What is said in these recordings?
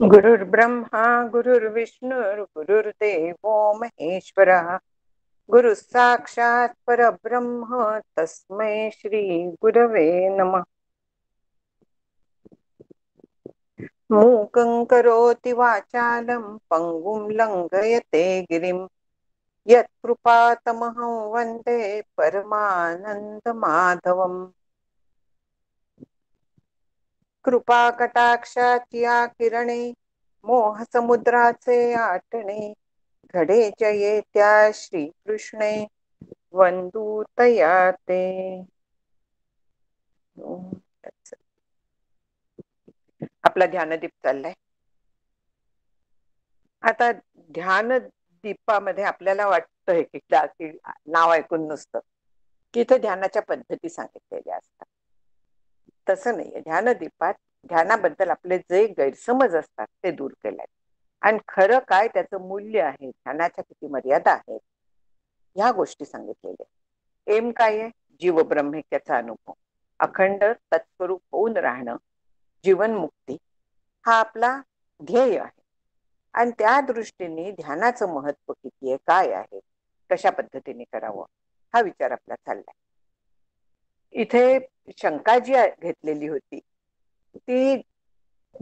गुरुर्ब्रह्मा गुरुर्विष्णुर् गुरुर्देवो महेश्वरः गुरु साक्षात् परब्रह्म तस्मै श्री गुरवे नमः। मूकं करोति वाचालं पंगुं लंघयते गिरिं यत्कृपातमहं वन्दे परमानन्दमाधवम्। कृपाकटाक्षात् या किरणे मोहसमुद्राचे आटणे घडे जये श्रीकृष्णे वंदू तया ते। आपला ध्यानदीप चाललाय आता. ध्यान दीपामध्ये आपल्याला वाटतं एकदा की नाव ऐकून नुसतं की इथे ध्यानाच्या पद्धती सांगितलेल्या असतात. तसं नाहीये. ध्यानदीपात ध्यानाबद्दल आपले जे गैरसमज असतात ते दूर केले आणि खरं काय त्याचं मूल्य आहे, ध्यानाच्या किती मर्यादा आहेत, ह्या गोष्टी सांगितलेल्या. एम काय आहे? जीव ब्रह्मिक्याचा अनुभव, अखंड तत्स्वरूप होऊन राहणं, जीवनमुक्ती हा आपला ध्येय आहे. आणि त्या दृष्टीने ध्यानाचं महत्व किती आहे, काय आहे, कशा पद्धतीने करावं, हा विचार आपला चाललाय. इथे शंका जी घेतलेली होती ती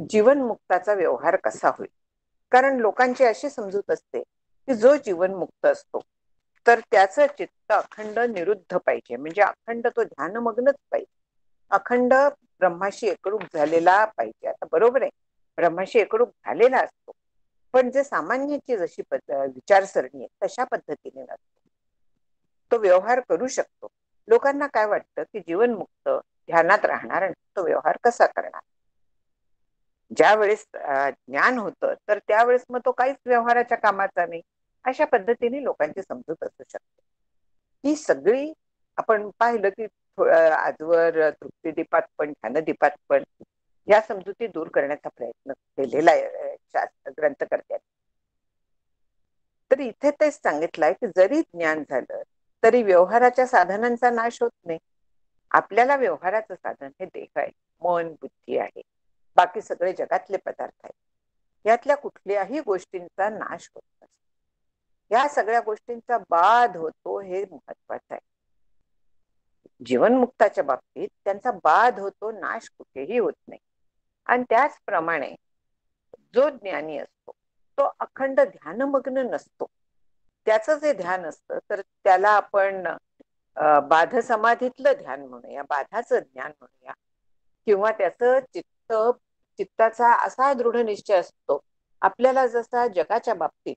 जीवनमुक्ताचा व्यवहार कसा होईल. कारण लोकांची अशी समजूत असते की जो जीवनमुक्त असतो तर त्याचं चित्त अखंड निरुद्ध पाहिजे, म्हणजे अखंड तो ध्यानमग्नच पाहिजे, अखंड ब्रह्माशी एकरूप झालेला पाहिजे. आता बरोबर आहे, ब्रह्माशी एकरूप झालेला असतो, पण जे सामान्याची जशी विचारसरणी आहे तशा पद्धतीने नसतो. तो व्यवहार करू शकतो. लोकांना काय वाटतं की जीवनमुक्त ध्यानात राहणार आणि तो व्यवहार कसा करणार. ज्या वेळेस ज्ञान होतं तर त्यावेळेस मग तो काहीच व्यवहाराच्या कामाचा नाही, अशा पद्धतीने लोकांची समजूत असू शकते. ही सगळी आपण पाहिलं की आजवर तृप्तिदीपात पण ध्यानदीपात पण या समजुती दूर करण्याचा प्रयत्न केलेला आहे ग्रंथकर्त्यांनी. तर इथे तेच सांगितलंय की जरी ज्ञान झालं तरी व्यवहाराच्या साधनांचा नाश होत नाही. आपल्याला व्यवहाराचं साधन हे देह आहे, मन बुद्धी आहे, बाकी सगळे जगातले पदार्थ आहेत. यातल्या कुठल्याही गोष्टींचा नाश होत नसतो. या सगळ्या गोष्टींचा बाध होतो हे महत्वाचं आहे. जीवनमुक्ताच्या बाबतीत त्यांचा बाध होतो, नाश कुठेही होत नाही. आणि त्याचप्रमाणे जो ज्ञानी असतो तो अखंड ध्यानमग्न नसतो. त्याचं जे ध्यान असतं तर त्याला आपण बाध समाधीतलं ध्यान म्हणूया, बाधाचं ज्ञान म्हणूया, किंवा त्याचं चित्ताचा असा दृढ निश्चय असतो आपल्याला जसा जगाच्या बाबतीत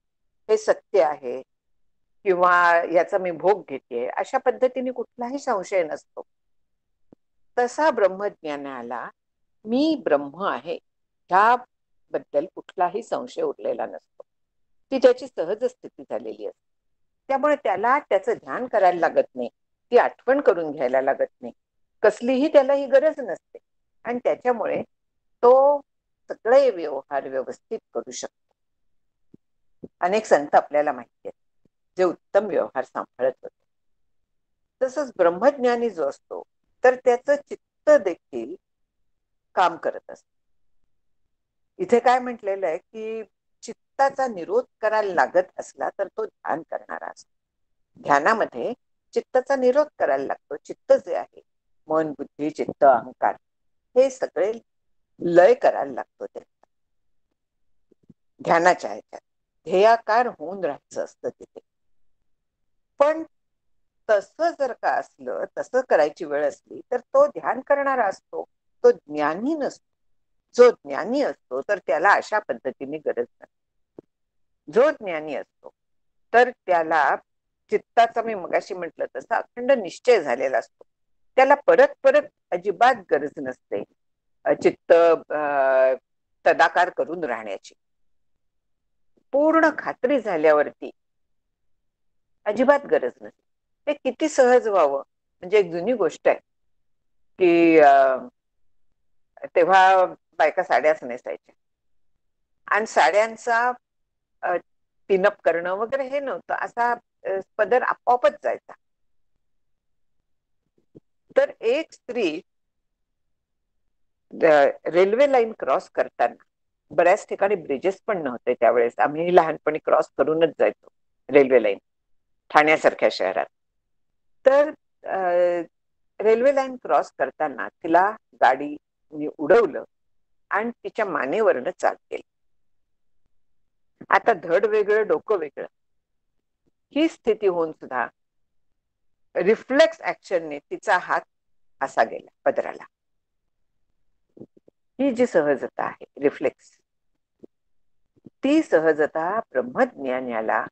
हे सत्य आहे किंवा याचा मी भोग घेते अशा पद्धतीने कुठलाही संशय नसतो. तसा ब्रह्मज्ञानाला मी ब्रह्म आहे ह्याबद्दल कुठलाही संशय उरलेला नसतो. ती त्याची सहज स्थिती झालेली असते. त्यामुळे त्याला त्याचं ध्यान करायला लागत नाही, ती आठवण करून घ्यायला लागत नाही, कसलीही त्याला ही गरज नसते. आणि त्याच्यामुळे तो सगळे व्यवहार व्यवस्थित करू शकतो. अनेक संत आपल्याला माहिती आहेत जे उत्तम व्यवहार सांभाळत होते. तसंच ब्रह्मज्ञानी जो असतो तर त्याचं चित्त देखील काम करत असत. इथे काय म्हटलेलं आहे की चित्ताचा निरोध करायला लागत असला तर तो ध्यान करणारा असतो. ध्यानामध्ये चित्ताचा निरोध करायला लागतो. चित्त जे आहे, मन बुद्धी चित्त अहंकार, हे सगळे लय करायला लागतो. ते ध्यानाच्या ह्याच्यात ध्येयाकार होऊन राहायचं असतं तिथे. पण तसं जर का असलं, तसं करायची वेळ असली तर तो ध्यान करणारा असतो, तो ज्ञानी नसतो. जो ज्ञानी असतो तर त्याला अशा पद्धतीने गरज नसते. जो ज्ञानी असतो तर त्याला चित्ताचा, मी मगाशी म्हटलं तसं, अखंड निश्चय झालेला असतो. त्याला परत परत अजिबात गरज नसते चित्त तदाकार करून राहण्याची. पूर्ण खात्री झाल्यावरती अजिबात गरज नसते. हे किती सहज व्हावं. म्हणजे एक जुनी गोष्ट आहे की तेव्हा बायका साड्याच नेसायच्या आणि साड्यांचा पिनअप करणं वगैरे हे नव्हतं, असा पदर आपोआपच जायचा. तर एक स्त्री रेल्वे लाईन क्रॉस करताना बऱ्याच ठिकाणी ब्रिजेस पण नव्हते त्यावेळेस. आम्ही लहानपणी क्रॉस करूनच जायचो रेल्वे लाईन, ठाण्यासारख्या शहरात. तर रेल्वे लाईन क्रॉस करताना तिला गाडीने उडवलं आणि तिच्या मानेवरनं चाक गेली. आता धड वेगळं डोकं वेगळं, ही स्थिती होऊन सुद्धा रिफ्लेक्स ऍक्शनने तिचा हात असा गेला पदराला. ही जी सहजता आहे, रिफ्लेक्स, ती सहजता ब्रह्मज्ञान याला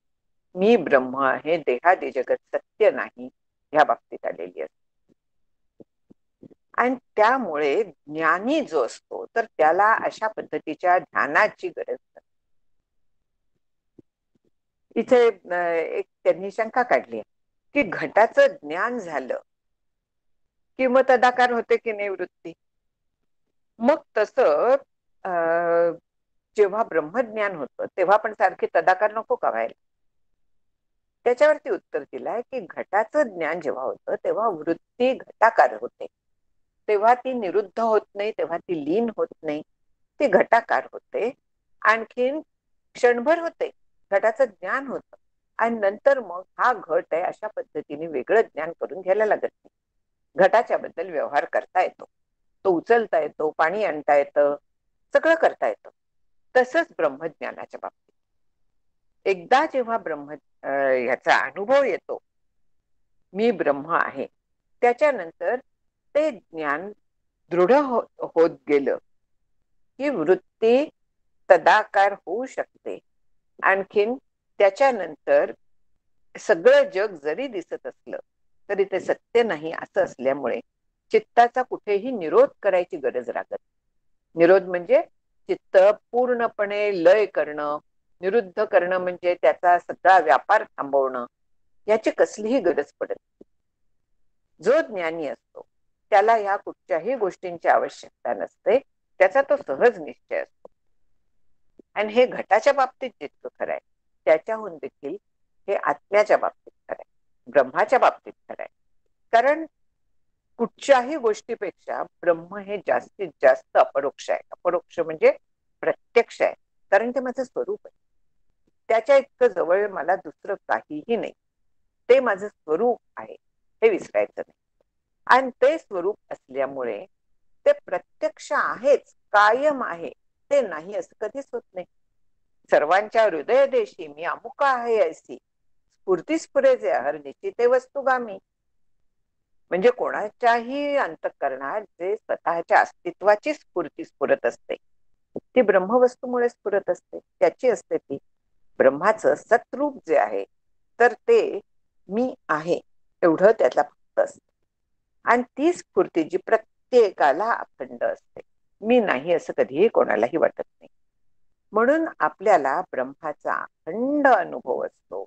मी ब्रह्म आहे, देहादी जगत सत्य नाही, ह्या बाबतीत आलेली असते. आणि त्यामुळे ज्ञानी जो असतो तर त्याला अशा पद्धतीच्या ध्यानाची गरज नसते. इथे एक त्यांनी शंका काढली की घटाचं ज्ञान झालं कि मग तदाकार होते की नाही वृत्ती. मग तसं जेव्हा ब्रह्मज्ञान होतं तेव्हा पण सारखे तदाकार नको का व्हायला. त्याच्यावरती उत्तर दिलंय की घटाचं ज्ञान जेव्हा होतं तेव्हा वृत्ती घटाकार होते, तेव्हा ती निरुद्ध होत नाही, तेव्हा ती लीन होत नाही, ती घटाकार होते. आणखीन क्षणभर होते, घटाचं ज्ञान होतं आणि नंतर मग हा घट आहे अशा पद्धतीने वेगळं ज्ञान करून घ्यायला लागत नाही. घटाच्या बद्दल व्यवहार करता येतो, तो उचलता येतो, पाणी आणता येतं, सगळं करता येतं. तसंच ब्रह्मज्ञानाच्या बाबतीत एकदा जेव्हा ह्याचा अनुभव येतो, मी ब्रह्म आहे, त्याच्यानंतर ते ज्ञान दृढ होत गेलं की वृत्ती तदाकार होऊ शकते. आणखीन त्याच्यानंतर सगळं जग जरी दिसत असलं तरी ते सत्य नाही असं असल्यामुळे चित्ताचा कुठेही निरोध करायची गरज लागत. निरोध म्हणजे चित्त पूर्णपणे लय करणं, निरुद्ध करणं म्हणजे त्याचा सगळा व्यापार थांबवणं, याची कसलीही गरज पडत नाही. जो ज्ञानी असतो त्याला ह्या कुठच्याही गोष्टींची आवश्यकता नसते, त्याचा तो सहज निश्चय असतो. आणि हे घटाच्या बाबतीत जितकं खरं आहे त्याच्याहून देखील हे आत्म्याच्या बाबतीत खरं आहे, ब्रह्माच्या बाबतीत खरं आहे. कारण कुठच्याही गोष्टीपेक्षा ब्रह्म हे जास्तीत जास्त अपरोक्ष आहे. अपरोक्ष म्हणजे प्रत्यक्ष आहे, कारण ते माझं स्वरूप आहे. त्याच्या इतकं जवळ मला दुसरं काहीही नाही. ते माझं स्वरूप आहे हे विसरायचं नाही. आणि ते स्वरूप असल्यामुळे ते प्रत्यक्ष आहेच, कायम आहे, ते नाही असं कधीच होत नाही. सर्वांच्या हृदय देशी मी अमुक आहे ऐसी, स्फूर्ती स्फुरे जे अहर्निशी ते वस्तुगामी. म्हणजे कोणाच्याही अंतःकरणात जे स्वतःच्या अस्तित्वाची स्फूर्ती स्फुरत असते ती ब्रह्मवस्तूमुळे स्फुरत असते, त्याची असते ती. ब्रह्माचं सतरूप जे आहे तर ते मी आहे एवढं त्यातला फक्त असते. आणि ती स्फूर्ती जी प्रत्येकाला अखंड असते, मी नाही असं कधीही कोणालाही वाटत नाही. म्हणून आपल्याला ब्रह्माचा अखंड अनुभव असतो,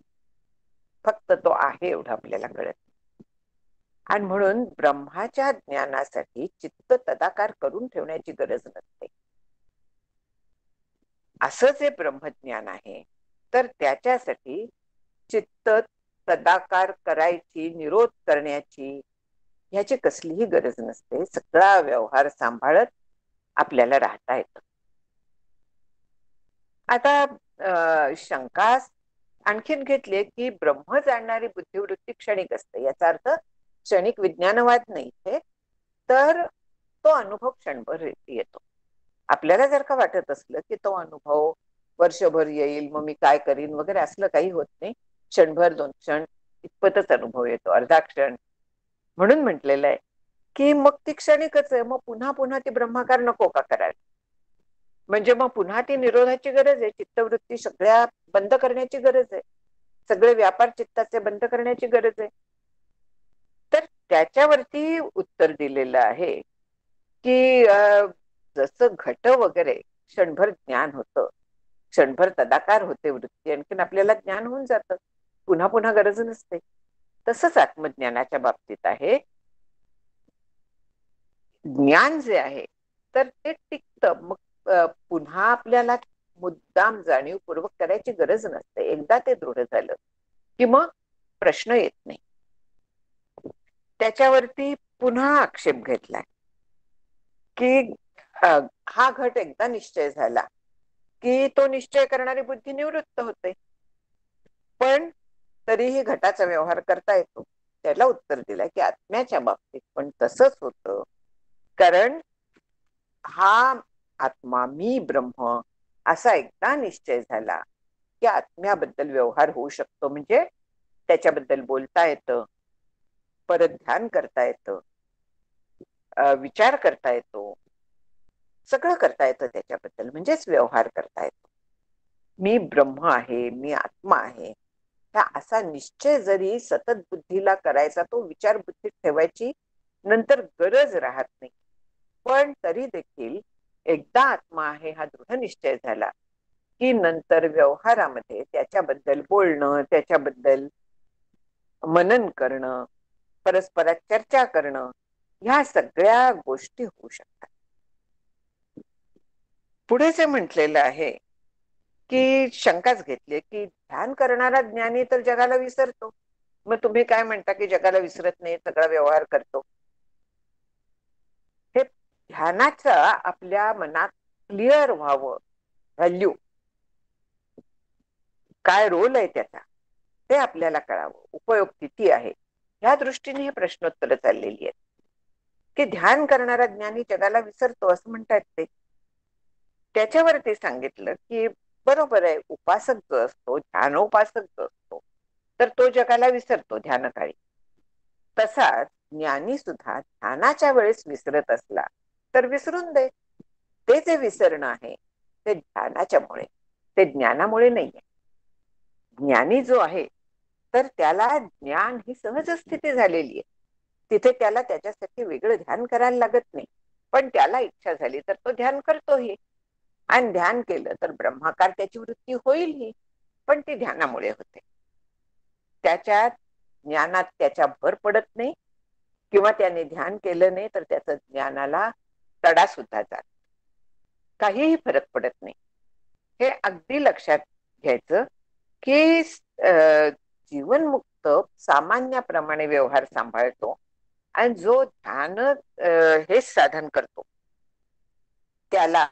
फक्त तो आहे एवढं आपल्याला कळत. आणि म्हणून ब्रह्माच्या ज्ञानासाठी चित्त तदाकार करून ठेवण्याची गरज नसते. असं जे ब्रह्मज्ञान आहे तर त्याच्यासाठी चित्त तदाकार करायची, निरोध करण्याची ह्याची कसलीही गरज नसते. सगळा व्यवहार सांभाळत आपल्याला राहता येतं. आता शंका आणखीन घेतली की ब्रह्म जाणणारी बुद्धिवृत्ती क्षणिक असते, याचा अर्थ क्षणिक विज्ञानवाद नाही इथे, तर तो अनुभव क्षणभर येतो. आपल्याला जर का वाटत असलं की तो अनुभव वर्षभर येईल, मग मी काय करीन वगैरे, असलं काही होत नाही. क्षणभर, 2 क्षण इतपतच अनुभव येतो, अर्धा क्षण. म्हणून म्हटलेलं आहे की मग ती क्षणिकच आहे, मग पुन्हा पुन्हा ती ब्रह्माकार नको का करायला. म्हणजे मग पुन्हा ती निरोधाची गरज आहे, चित्तवृत्ती सगळ्या बंद करण्याची गरज आहे, सगळे व्यापार चित्ताचे बंद करण्याची गरज आहे. तर त्याच्यावरती उत्तर दिलेलं आहे की जसं घट वगैरे क्षणभर ज्ञान होतं, क्षणभर तदाकार होते वृत्ती, आणखीन आपल्याला ज्ञान होऊन जातं, पुन्हा पुन्हा गरज नसते. तसंच आत्मज्ञानाच्या बाबतीत आहे. ज्ञान जे आहे तर ते टिकतं, मग पुन्हा आपल्याला मुद्दाम जाणीवपूर्वक करायची गरज नसते. एकदा ते दृढ झालं की मग प्रश्न येत नाही. त्याच्यावरती पुन्हा आक्षेप घेतलाय की हा घट एकदा निश्चय झाला की तो निश्चय करणारी बुद्धी निवृत्त होते. पण तरीही घटाचा व्यवहार करता येतो. त्याला उत्तर दिलंय की आत्म्याच्या बाबतीत पण तसंच होतं. कारण हा आत्मा मी ब्रह्म असा एकदा निश्चय झाला की आत्म्याबद्दल व्यवहार होऊ शकतो. म्हणजे त्याच्याबद्दल बोलता येतं, परत ध्यान करता येतं, विचार करता येतो, सगळं करता येतं त्याच्याबद्दल, म्हणजेच व्यवहार करता येतो. मी ब्रह्म आहे, मी आत्मा आहे, हा असा निश्चय जरी सतत बुद्धीला करायचा, तो विचार बुद्धीत ठेवायची नंतर गरज राहत नाही. पण तरी देखील एकदा आत्मा आहे हा दृढ निश्चय झाला की नंतर व्यवहारामध्ये त्याच्याबद्दल बोलणं, त्याच्याबद्दल मनन करणं, परस्परात चर्चा करणं, ह्या सगळ्या गोष्टी होऊ शकतात. पुढे जे म्हटलेलं आहे की शंकाच घेतली की ध्यान करणारा ज्ञानी तर जगाला विसरतो. मग तुम्ही काय म्हणता की जगाला विसरत नाही, सगळा व्यवहार करतो. हे ध्यानाचा आपल्या मनात क्लिअर व्हावं, व्हॅल्यू काय रोल आहे त्याचा ते आपल्याला कळावं, उपयोग किती आहे, ह्या दृष्टीने हे प्रश्नोत्तर चाललेली आहेत. की ध्यान करणारा ज्ञानी जगाला विसरतो असं म्हणतात ते. त्याच्यावरती सांगितलं की बरोबर आहे, उपासक जो असतो, ध्यानोपासक जो असतो, तर तो जगाला विसरतो ध्यानकाळी. तसाच ज्ञानी सुद्धा ध्यानाच्या वेळेस विसरत असला तर विसरून दे. ते जे विसरणं आहे ते ध्यानाच्यामुळे, ते ज्ञानामुळे नाहीये. ज्ञानी जो आहे तर त्याला ज्ञान ही सहज स्थिती झालेली आहे. तिथे त्याला त्याच्यासाठी वेगळं ध्यान करायला लागत नाही. पण त्याला इच्छा झाली तर तो ध्यान करतोही, आणि ध्यान केलं तर ब्रह्माकार त्याची वृत्ती होईलही, पण ती ध्यानामुळे होते. त्याच्यात ज्ञानात त्याच्या भर पडत नाही, किंवा त्याने ध्यान केलं नाही तर त्याचं ज्ञानाला तडा सुद्धा जात, काहीही फरक पडत नाही. हे अगदी लक्षात घ्यायचं की जीवनमुक्त सामान्याप्रमाणे व्यवहार सांभाळतो, आणि जो ध्यान हेच साधन करतो त्याला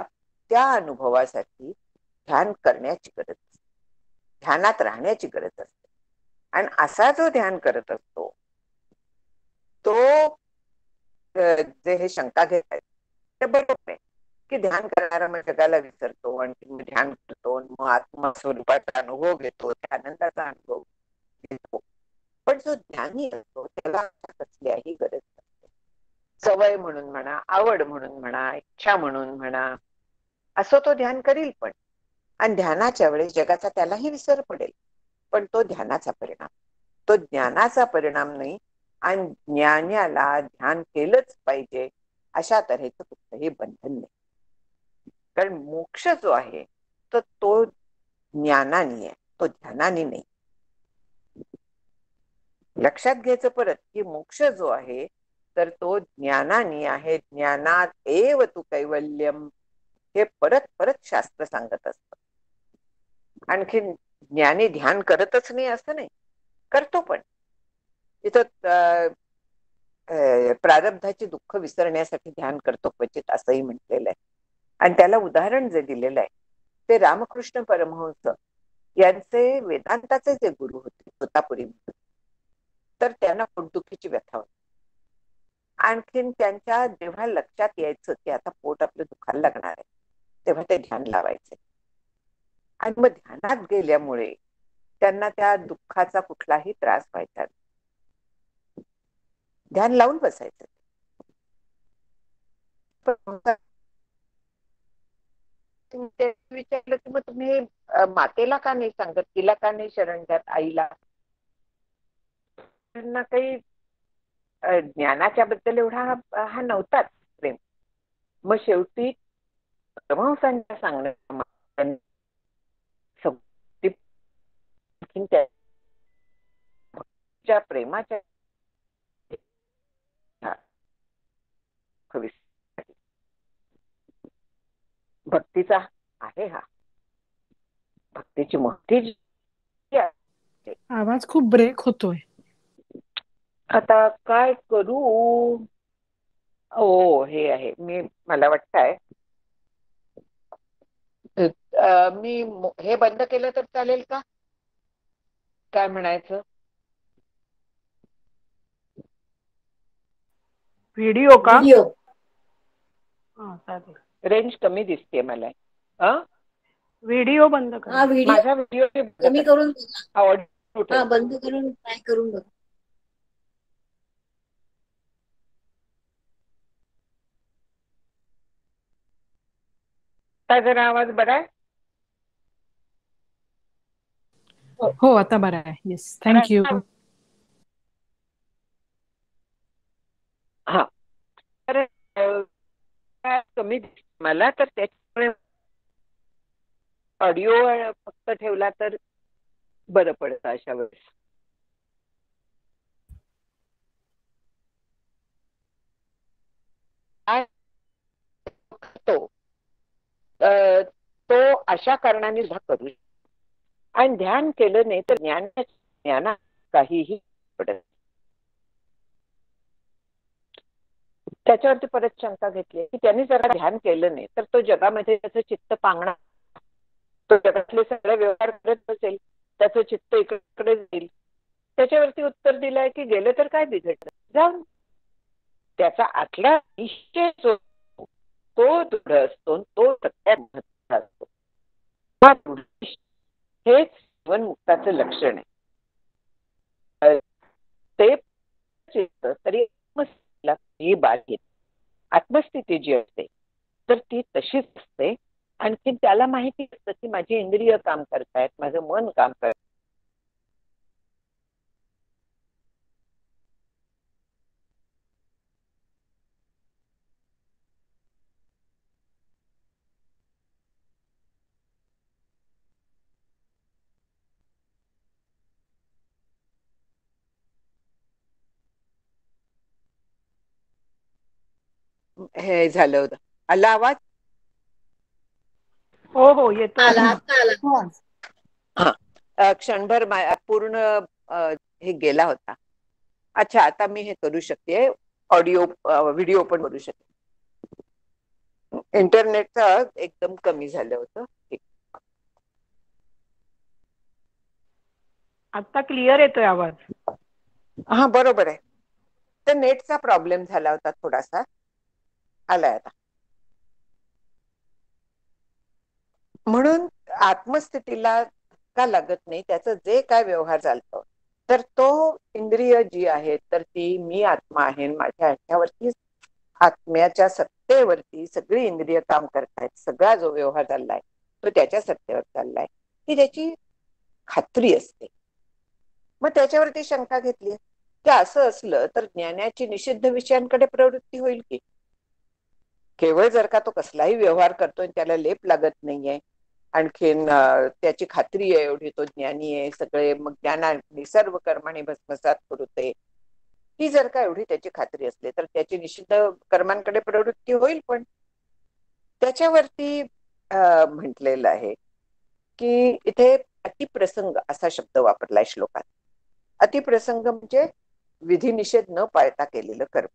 त्या अनुभवासाठी ध्यान करण्याची गरज असते, ध्यानात राहण्याची गरज असते. आणि असा जो ध्यान करत असतो तो जे हे शंका घेत आहेत ते बरोबर आहे की ध्यान करणारा मग जगाला विसरतो आणि मग ध्यान करतो, मग आत्मस्वरूपाचा अनुभव घेतो, आनंदाचा अनुभव घेतो. पण जो ज्ञानी असतो त्याला कसल्याही गरज नसते. सवय म्हणून म्हणा, आवड म्हणून म्हणा, इच्छा म्हणून म्हणा, असं तो ध्यान करील. पण आणि ध्यानाच्या वेळेस जगाचा त्यालाही विसर पडेल, पण तो ध्यानाचा परिणाम, तो ज्ञानाचा परिणाम नाही. आणि ज्ञानाला ध्यान केलंच पाहिजे अशा तऱ्हेचं कुठलंही बंधन नाही. कारण मोक्ष जो आहे तर तो ज्ञानाने आहे, तो ध्यानाने नाही. लक्षात घ्यायचं परत की मोक्ष जो आहे तर तो ज्ञानाने आहे. ज्ञानात एव तू कैवल्यम, हे परत परत शास्त्र सांगत असत. आणखी ज्ञानी ध्यान करतच नाही असं नाही, करतो. पण इथं प्रारब्धाची दुःख विसरण्यासाठी ध्यान करतो क्वचित असंही म्हटलेलं आहे. आणि त्याला उदाहरण जे दिलेलं आहे ते रामकृष्ण परमहंस यांचे वेदांताचे जे गुरु होते तोतापुरी, तर त्यांना पोटदुखीची व्यथा होती. आणखीन त्यांच्या जेव्हा लक्षात यायचं की आता पोट आपलं दुखायला लागणार आहे, तेव्हा ते ध्यान लावायचे. आणि मग ध्यानात गेल्यामुळे त्यांना त्या दुःखाचा कुठलाही त्रास व्हायचा. ध्यान लावून बसायचं. विचारलं की मग तुम्ही मातेला का नाही सांगत, तिला का नाही शरण जात, आईला? त्यांना काही ज्ञानाच्या बद्दल एवढा हा नव्हताच प्रेम. मग शेवटी परमहंसांच्या सांगण्याप्रमाणे त्या प्रेमाच्या भक्तीचा आहे हा, भक्तीची मोठी आवाज खूप ब्रेक होतोय. आता काय करू? ओ हे आहे, मला वाटतंय मी हे बंद केलं तर चालेल का? काय म्हणायचं? व्हिडिओ का? व्हिडिओ. चालेल. रेंज कमी दिसते मला. व्हिडिओ बंद हा करा. व्हिडिओ माझा व्हिडिओ कमी करून बघा. ऑडिओ हा ठेव. बंद करून ट्राय करून बघा. काय जरा आवाज बरा आहे? हो आता बरं आहे. Yes, thank you. हा, तर कमी मला तर त्याच्यामुळे ऑडिओ फक्त ठेवला तर बरं पडतं अशा वेळेस. तो तो अशा कारणाने करू आणि ध्यान केलं नाही तर ज्ञाना काहीही पडत. त्याच्यावरती परत शंका घेतली की त्यांनी जर ध्यान केलं नाही तर तो जगामध्ये त्याचं चित्त पांगणार, तो जगातले सगळे व्यवहार करत बसेल, त्याचं चित्त इकडे जाईल. त्याच्यावरती उत्तर दिलंय की गेलं तर काय बिघडलं, जाऊन त्याचा आतला निश्चय जो तो दृढ असतो, तो सगळ्यात महत्त्वाचा असतो. हेच जीवनमुक्ताचं लक्षण आहे. ते तरी ही बात येते. आत्मस्थिती जी असते तर ती तशीच असते. आणखी त्याला माहिती असतं की माझी इंद्रिय काम करतायत, माझं मन काम करत. हे झालं होतं. आला आवाज? हो हो येतोय आला आता. आता आला. हा, क्षणभर पूर्ण हे गेला होता. अच्छा, आता मी हे करू शकते, ऑडिओ व्हिडिओ पण करू शकते. इंटरनेटचं एकदम कमी झालं होतं. आता क्लिअर येतोय आवाज. हा बरोबर आहे. तर नेटचा प्रॉब्लेम झाला होता थोडासा. आलाय आता. म्हणून आत्मस्थितीला का लागत नाही, त्याचं जे काय व्यवहार चालतो तर तो इंद्रिय जी आहे तर ती मी आत्मा आहे, माझ्या ह्याच्यावरती आत्म्याच्या सत्तेवरती सगळी इंद्रिय काम करतायत. सगळा जो व्यवहार चाललाय तो त्याच्या सत्तेवर चाललाय, ही त्याची खात्री असते. मग त्याच्यावरती शंका घेतली की असं असलं तर ज्ञानाची निषिद्ध विषयांकडे प्रवृत्ती होईल की? केवळ जर का तो कसलाही व्यवहार करतोय त्याला लेप लागत नाहीये, आणखीन त्याची खात्री आहे एवढी तो ज्ञानी आहे, सगळे मग ज्ञानाने सर्व कर्माने भस्मसात करूते, ही जर का एवढी त्याची खात्री असली तर त्याची निषिद्ध कर्मांकडे प्रवृत्ती होईल. पण त्याच्यावरती म्हटलेलं आहे की इथे अतिप्रसंग असा शब्द वापरलाय श्लोकात. अतिप्रसंग म्हणजे विधिनिषेध न पाळता केलेलं कर्म.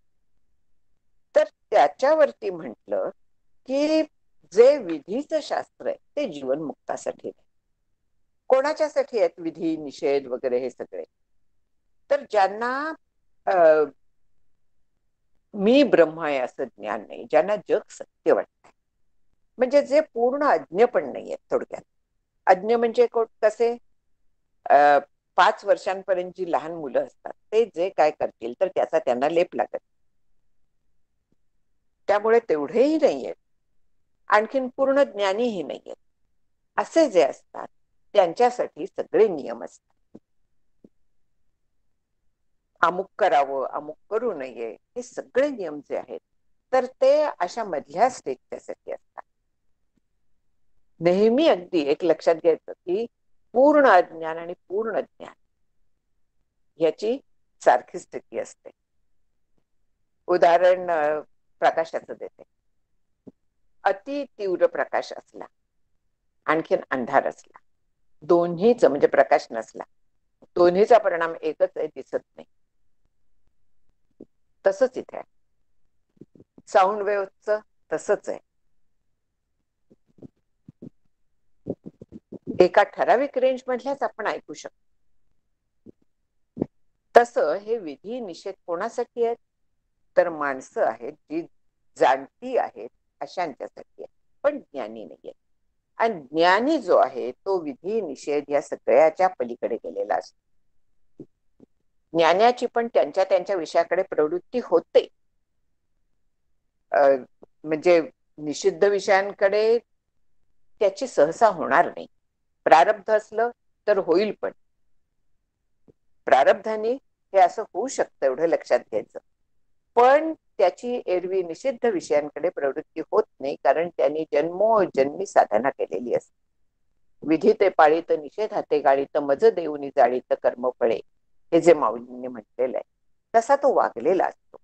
तर त्याच्यावरती म्हटलं की जे विधीचं शास्त्र आहे ते जीवनमुक्तासाठी आहे. कोणाच्यासाठी आहेत विधी निषेध वगैरे हे सगळे? तर ज्यांना मी ब्रह्म आहे असं ज्ञान नाही, ज्यांना जग सत्य वाटत, म्हणजे जे पूर्ण अज्ञ पण नाहीये. थोडक्यात अज्ञ म्हणजे कसे, 5 वर्षांपर्यंत जी लहान मुलं असतात ते जे काय करतील तर त्याचा त्यांना लेप लागत, त्यामुळे तेवढेही नाहीयेत. आणखीन पूर्ण ज्ञानीही नाहीयेत. असे जे असतात त्यांच्यासाठी सगळे नियम असतात. अमुक करावं, अमुक करू नये, हे सगळे नियम जे आहेत तर ते अशा मधल्या स्टेजच्यासाठी असतात. नेहमी अगदी एक लक्षात घ्यायचं की पूर्ण अज्ञान आणि पूर्ण ज्ञान याची सारखी स्थिती असते. उदाहरण प्रकाशाचं देते. अति तीव्र प्रकाश असला, आणखीन अंधार असला, दोन्हीच म्हणजे प्रकाश नसला, दोन्हीचा परिणाम एकच आहे, दिसत नाही. तसंच इथे आहे. साऊंड वेव्हचं तसंच आहे. एका ठराविक रेंज मधल्याच आपण ऐकू शकतो. तसं हे विधी निषेध कोणासाठी आहेत? तर माणसं आहेत जी जाणती आहेत अशांच्यासाठी आहे, पण ज्ञानी नाही आहेत. आणि ज्ञानी जो आहे तो विधी निषेध या सगळ्याच्या पलीकडे गेलेला असतो. ज्ञानाची पण त्यांच्या त्यांच्या विषयाकडे प्रवृत्ती होते. म्हणजे निषिद्ध विषयांकडे त्याची सहसा होणार नाही. प्रारब्ध असलं तर होईल, पण प्रारब्धाने हे असं होऊ शकतं एवढं लक्षात घ्यायचं. पण त्याची एरवी निषिद्ध विषयांकडे प्रवृत्ती होत नाही, कारण त्यांनी जन्मोजन्मी साधना केलेली असते. विधी ते पाळीत निषेध हाते गाळीत मज देऊनी जाळीत कर्मफळे, हे जे माऊलींनी म्हटलेलं आहे तसा तो वागलेला असतो.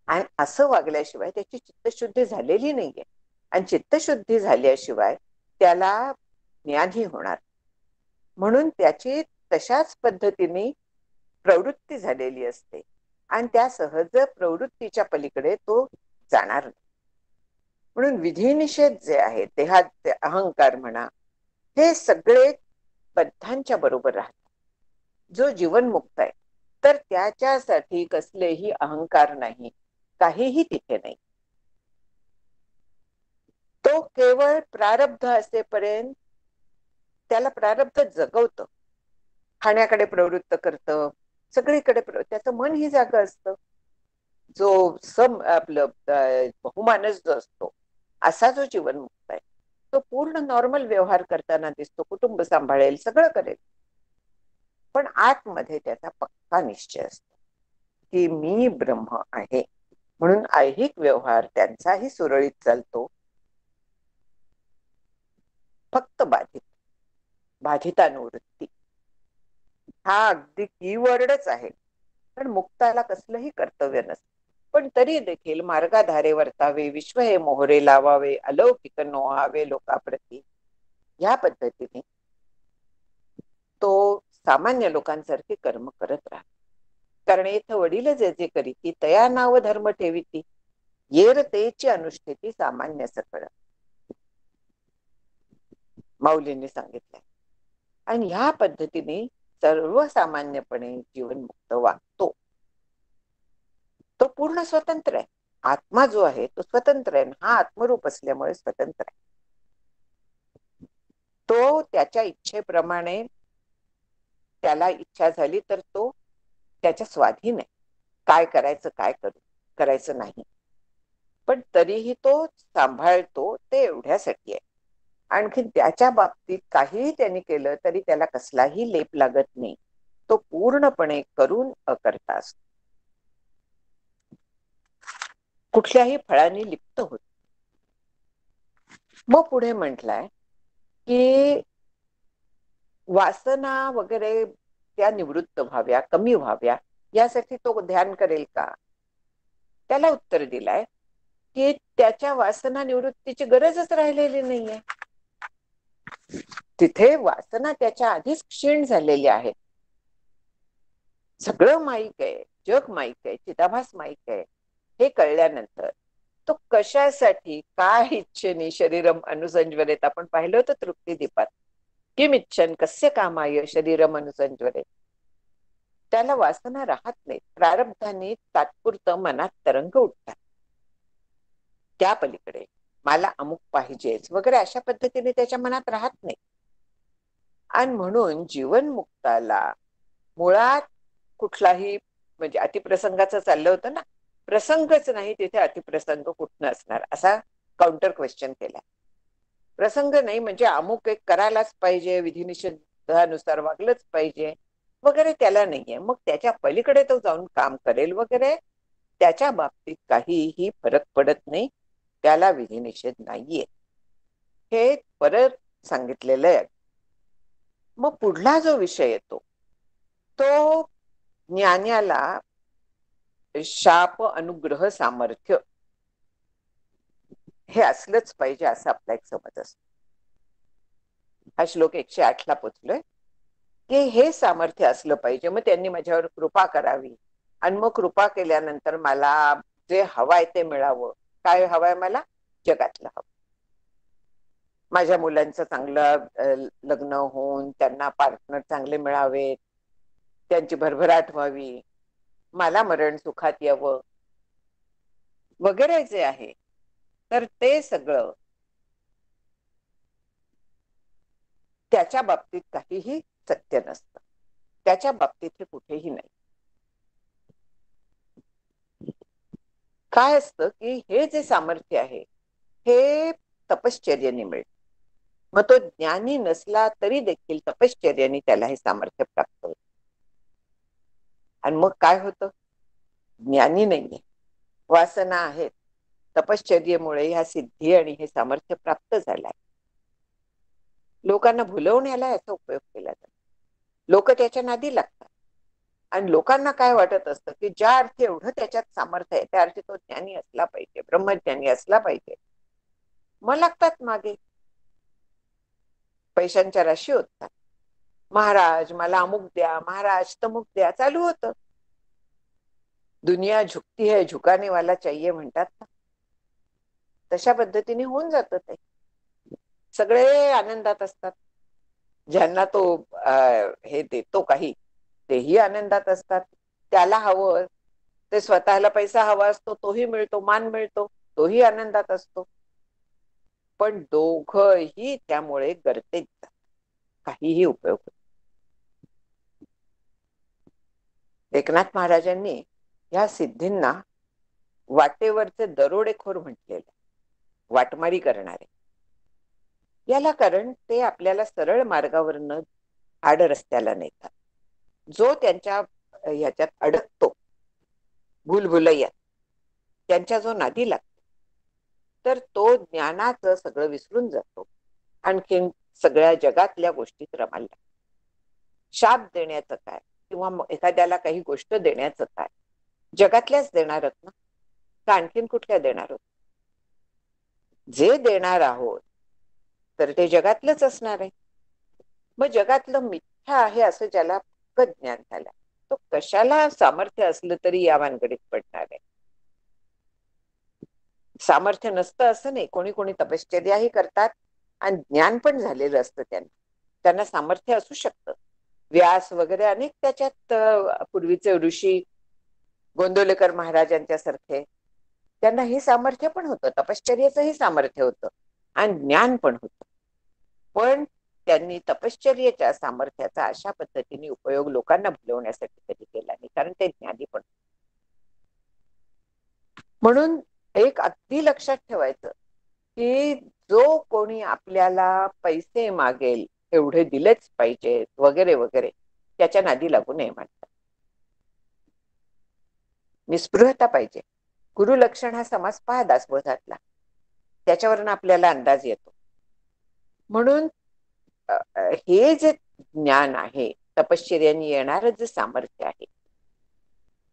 आणि असं वागल्याशिवाय त्याची चित्तशुद्धी झालेली नाहीये. आणि चित्तशुद्धी झाल्याशिवाय त्याला ज्ञानही होणार. म्हणून त्याची तशाच पद्धतीने प्रवृत्ती झालेली असते आणि त्या सहज प्रवृत्तीच्या पलीकडे तो जाणार नाही. म्हणून विधी निषेध जे आहे, देहात अहंकार म्हणा, हे सगळे बद्धांच्या बरोबर राहतात. जो जीवनमुक्त आहे तर त्याच्यासाठी कसलेही अहंकार नाही, काहीही तिथे नाही. तो केवळ प्रारब्ध असेपर्यंत त्याला प्रारब्ध जगवतं, खाण्याकडे प्रवृत्त करतं, सगळीकडे त्याचं मन ही जागा असतं. जो आपलं बहुमानस जो असतो असा जो जीवनमुक्त आहे तो पूर्ण नॉर्मल व्यवहार करताना दिसतो, कुटुंब सांभाळेल, सगळं करेल, पण आतमध्ये त्याचा पक्का निश्चय असतो की मी ब्रह्म आहे. म्हणून ऐहिक व्यवहार त्यांचाही सुरळीत चालतो. फक्त बाधितानुवृत्ती हा अगदी कीवर्डच आहे. पण मुक्ताला कसलंही कर्तव्य नसतं, पण तरी देखील मार्गाधारे वर्तावे, विश्व हे मोहरे लावावे, अलौकिक नोहावे लोकाप्रती, या पद्धतीने तो सामान्य लोकांसारखे कर्म करत राहतो. कारण इथं वडील जे जे करी ती तया नाव धर्म ठेविती, येर तेची अनुष्ठिती सामान्य सकळ, माऊलींनी सांगितलंय. आणि ह्या पद्धतीने सर्वसामान्यपणे जीवनमुक्त वागतो. तो पूर्ण स्वतंत्र आहे. आत्मा जो आहे तो स्वतंत्र आहे. हा आत्मरूप असल्यामुळे स्वतंत्र आहे. तो त्याच्या इच्छेप्रमाणे, त्याला इच्छा झाली तर तो त्याच्या स्वाधीन आहे, काय करायचं काय करायचं नाही. पण तरीही तो सांभाळतो, ते एवढ्यासाठी आहे. आणखी त्याच्या बाबतीत काहीही त्यांनी केलं तरी त्याला कसलाही लेप लागत नाही. तो पूर्णपणे करून अकर्ता असतो, कुठल्याही फळांनी लिप्त होत. मग पुढे म्हटलंय की वासना वगैरे त्या निवृत्त व्हाव्या, कमी व्हाव्या, यासाठी तो ध्यान करेल का? त्याला उत्तर दिलंय की त्याच्या वासना निवृत्तीची गरजच राहिलेली नाहीये. तिथे वासना त्याच्या आधीच क्षीण झालेली आहे. सगळं माईक आहे, जग माईक आहे, चिदाभास माईक आहे, हे कळल्यानंतर तो कशासाठी, काय इच्छेने शरीरम अनुसंज्वरेत, आपण पाहिलं होतं तृप्तिदीपात, किम इच्छन कस्य कामाय शरीरम अनुसंज्वरेत. त्याला वासना राहत नाही. प्रारब्धाने तात्पुरतं मनात तरंग उठतात, त्या पलीकडे मला अमुक पाहिजेच वगैरे अशा पद्धतीने त्याच्या मनात राहत नाही. आणि म्हणून जीवनमुक्ताला मुळात कुठलाही, म्हणजे अतिप्रसंगाचं चाललं होतं ना, प्रसंगच नाही तिथे अतिप्रसंग कुठनं असणार, असा काउंटर क्वेश्चन केला. प्रसंग नाही म्हणजे अमुक एक करायलाच पाहिजे, विधिनिषेधानुसार वागलंच पाहिजे वगैरे त्याला नाहीये. मग त्याच्या पलीकडे तो जाऊन काम करेल वगैरे, त्याच्या बाबतीत काहीही फरक पडत नाही, त्याला विधिनिषेध नाहीये, हे परत सांगितलेलं आहे. मग पुढला जो विषय येतो तो ज्ञानाला शाप अनुग्रह सामर्थ्य हे असलंच पाहिजे, असा आपला एक समज असतो. हा श्लोक 108 ला पोचलोय की हे सामर्थ्य असलं पाहिजे. मग त्यांनी माझ्यावर कृपा करावी आणि मग कृपा केल्यानंतर मला जे हवाय ते मिळावं. काय हवाय मला? जगातलं हवं. माझ्या मुलांचं चांगलं लग्न होऊन त्यांना पार्टनर चांगले मिळावेत, त्यांची भरभराट व्हावी, मला मरण सुखात यावं वगैरे जे आहे, तर ते सगळं त्याच्या बाबतीत काहीही सत्य नसतं. त्याच्या बाबतीत हे कुठेही नाही. काय असतं की हे जे सामर्थ्य आहे हे तपश्चर्याने मिळतं. मग तो ज्ञानी नसला तरी देखील तपश्चर्याने त्याला हे सामर्थ्य प्राप्त होतं. आणि मग काय होतं? ज्ञानी नाहीये, वासना आहेत, तपश्चर्येमुळे ह्या सिद्धी आणि हे सामर्थ्य प्राप्त झालंय. लोकांना भुलवण्याला याचा उपयोग केला जातो. लोक त्याच्या नादी लागतात आणि लोकांना काय वाटत असतं की ज्या अर्थी एवढं त्याच्यात सामर्थ्य आहे त्या अर्थी तो ज्ञानी असला पाहिजे, ब्रह्मज्ञानी असला पाहिजे. मग लागतात मागे पैशांच्या राशी होतात. महाराज मला अमुक द्या, महाराज तमुक द्या, चालू होतं. दुनिया झुकती है, झुकाने वाला चाहिए म्हणतात ना, तशा पद्धतीने होऊन जातं ते. सगळे आनंदात असतात. ज्यांना तो हे देतो काही तेही आनंदात असतात. त्याला हवं ते स्वतःला पैसा हवा असतो तोही मिळतो, मान मिळतो तोही आनंदात असतो. पण दोघही त्यामुळे गर्तेत जातात, काहीही उपयोग होत. एकनाथ महाराजांनी या सिद्धींना वाटेवरचे दरोडेखोर म्हटलेले, वाटमारी करणारे. याला कारण ते आपल्याला सरळ मार्गावरनं आड रस्त्याला नेतात. जो त्यांच्या ह्याच्यात अडकतो, भूलभुलैयात त्यांच्या जो नादी लागतो, तर तो ज्ञानाचं सगळं विसरून जातो. आणखीन सगळ्या जगातल्या गोष्टीत रमायला. शाप देण्याचं काय किंवा एखाद्याला काही गोष्ट देण्याचं काय, जगातल्याच देणार आहोत ना, का आणखीन कुठल्या देणार आहोत? जे देणार आहोत तर ते जगातलंच असणार आहे. मग जगातलं मिथ्या आहे असं ज्याला पक्क ज्ञान झालं, तो कशाला सामर्थ्य असलं तरी या भानगडीत पडणार आहे. सामर्थ्य नसतं असं नाही, कोणी कोणी तपश्चर्याही करतात आणि ज्ञान पण झालेलं असतं त्यांना सामर्थ्य असू शकतं. व्यास वगैरे अनेक त्याच्यात पूर्वीचे ऋषी, गोंदवलेकर महाराजांच्या सारखे, त्यांना हे सामर्थ्य पण होतं, तपश्चर्याचंही सामर्थ्य होतं आणि ज्ञान पण होतं. पण त्यांनी तपश्चर्याच्या सामर्थ्याचा अशा पद्धतीने उपयोग लोकांना भुलवण्यासाठी कधी केला नाही, कारण ते ज्ञानी पण. म्हणून एक अगदी लक्षात ठेवायचं की जो कोणी आपल्याला पैसे मागेल, एवढे दिलेच पाहिजे वगैरे वगैरे, त्याच्या नादी लागू नये म्हणतात. निस्पृहता पाहिजे. गुरुलक्षण हा समास पहा दासबोधातला, त्याच्यावरून आपल्याला अंदाज येतो. म्हणून हे जे ज्ञान आहे, तपश्चर्याने येणारं जे सामर्थ्य आहे,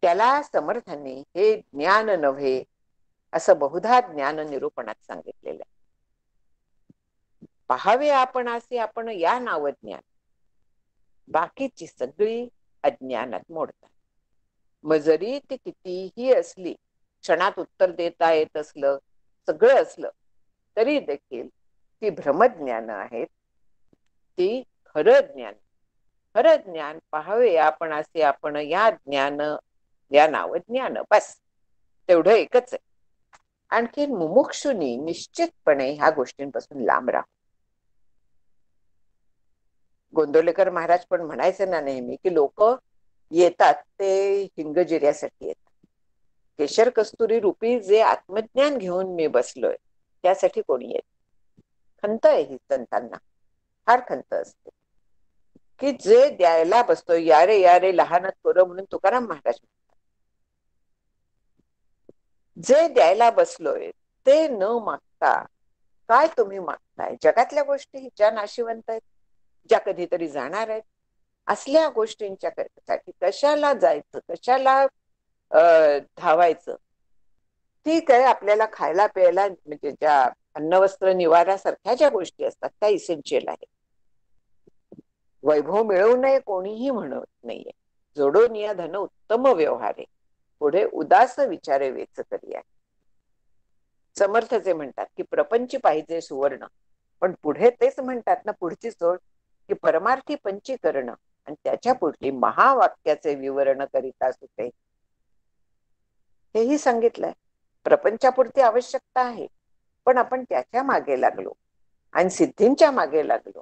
त्याला समर्थांनी हे ज्ञान नव्हे असं बहुधा ज्ञान निरूपणात सांगितलेलं आहे. पहावे आपण असे आपण या नाव ज्ञान, बाकीची सगळी अज्ञानात मोडतात. मग जरी ती कितीही असली, क्षणात उत्तर देता येत असलं, सगळं असलं, तरी देखील ती भ्रमज्ञान आहेत. ती खरं ज्ञान पहावे आपण असे आपण या ज्ञान, या नाव ज्ञान, बस तेवढं एकच आहे. आणखी मुमुक्षुनी निश्चितपणे ह्या गोष्टींपासून लांब राहा. गोंदवलेकर महाराज पण म्हणायचे ना नेहमी की लोक येतात ते हिंगजिऱ्यासाठी येतात, केशर कस्तुरी रूपी जे आत्मज्ञान घेऊन मी बसलोय त्यासाठी कोणी येत. खंत आहे ही संतांना, फार खंत असते की जे द्यायला बसतोय, यारे यारे लहानच पोरं म्हणून तुकाराम महाराज म्हणतात, जे द्यायला बसलोय ते न मागता काय तुम्ही मागताय? जगातल्या गोष्टी ज्या नाशिवंत आहेत, ज्या कधीतरी जाणार आहेत, असल्या गोष्टींच्या साठी कशाला जायचं, कशाला धावायचं? ठीक आहे, आपल्याला खायला प्यायला म्हणजे ज्या अन्न वस्त्र निवाऱ्यासारख्या ज्या गोष्टी असतात त्या इसेन्शियल आहेत. वैभव मिळवू नये कोणीही म्हणत नाहीये. जोडून या धन उत्तम व्यवहारे, पुढे उदास विचारे वेच करी आहे. समर्थ जे म्हणतात की प्रपंच पाहिजे सुवर्ण, पण पुढे तेच म्हणतात ना, पुढची सोड की परमार्थी पंचीकरण आणि त्याच्या पुढली महावाक्याचे विवरण करिता सुटे. हेही सांगितलंय. प्रपंचापुरती आवश्यकता आहे, पण आपण त्याच्या मागे लागलो आणि सिद्धींच्या मागे लागलो,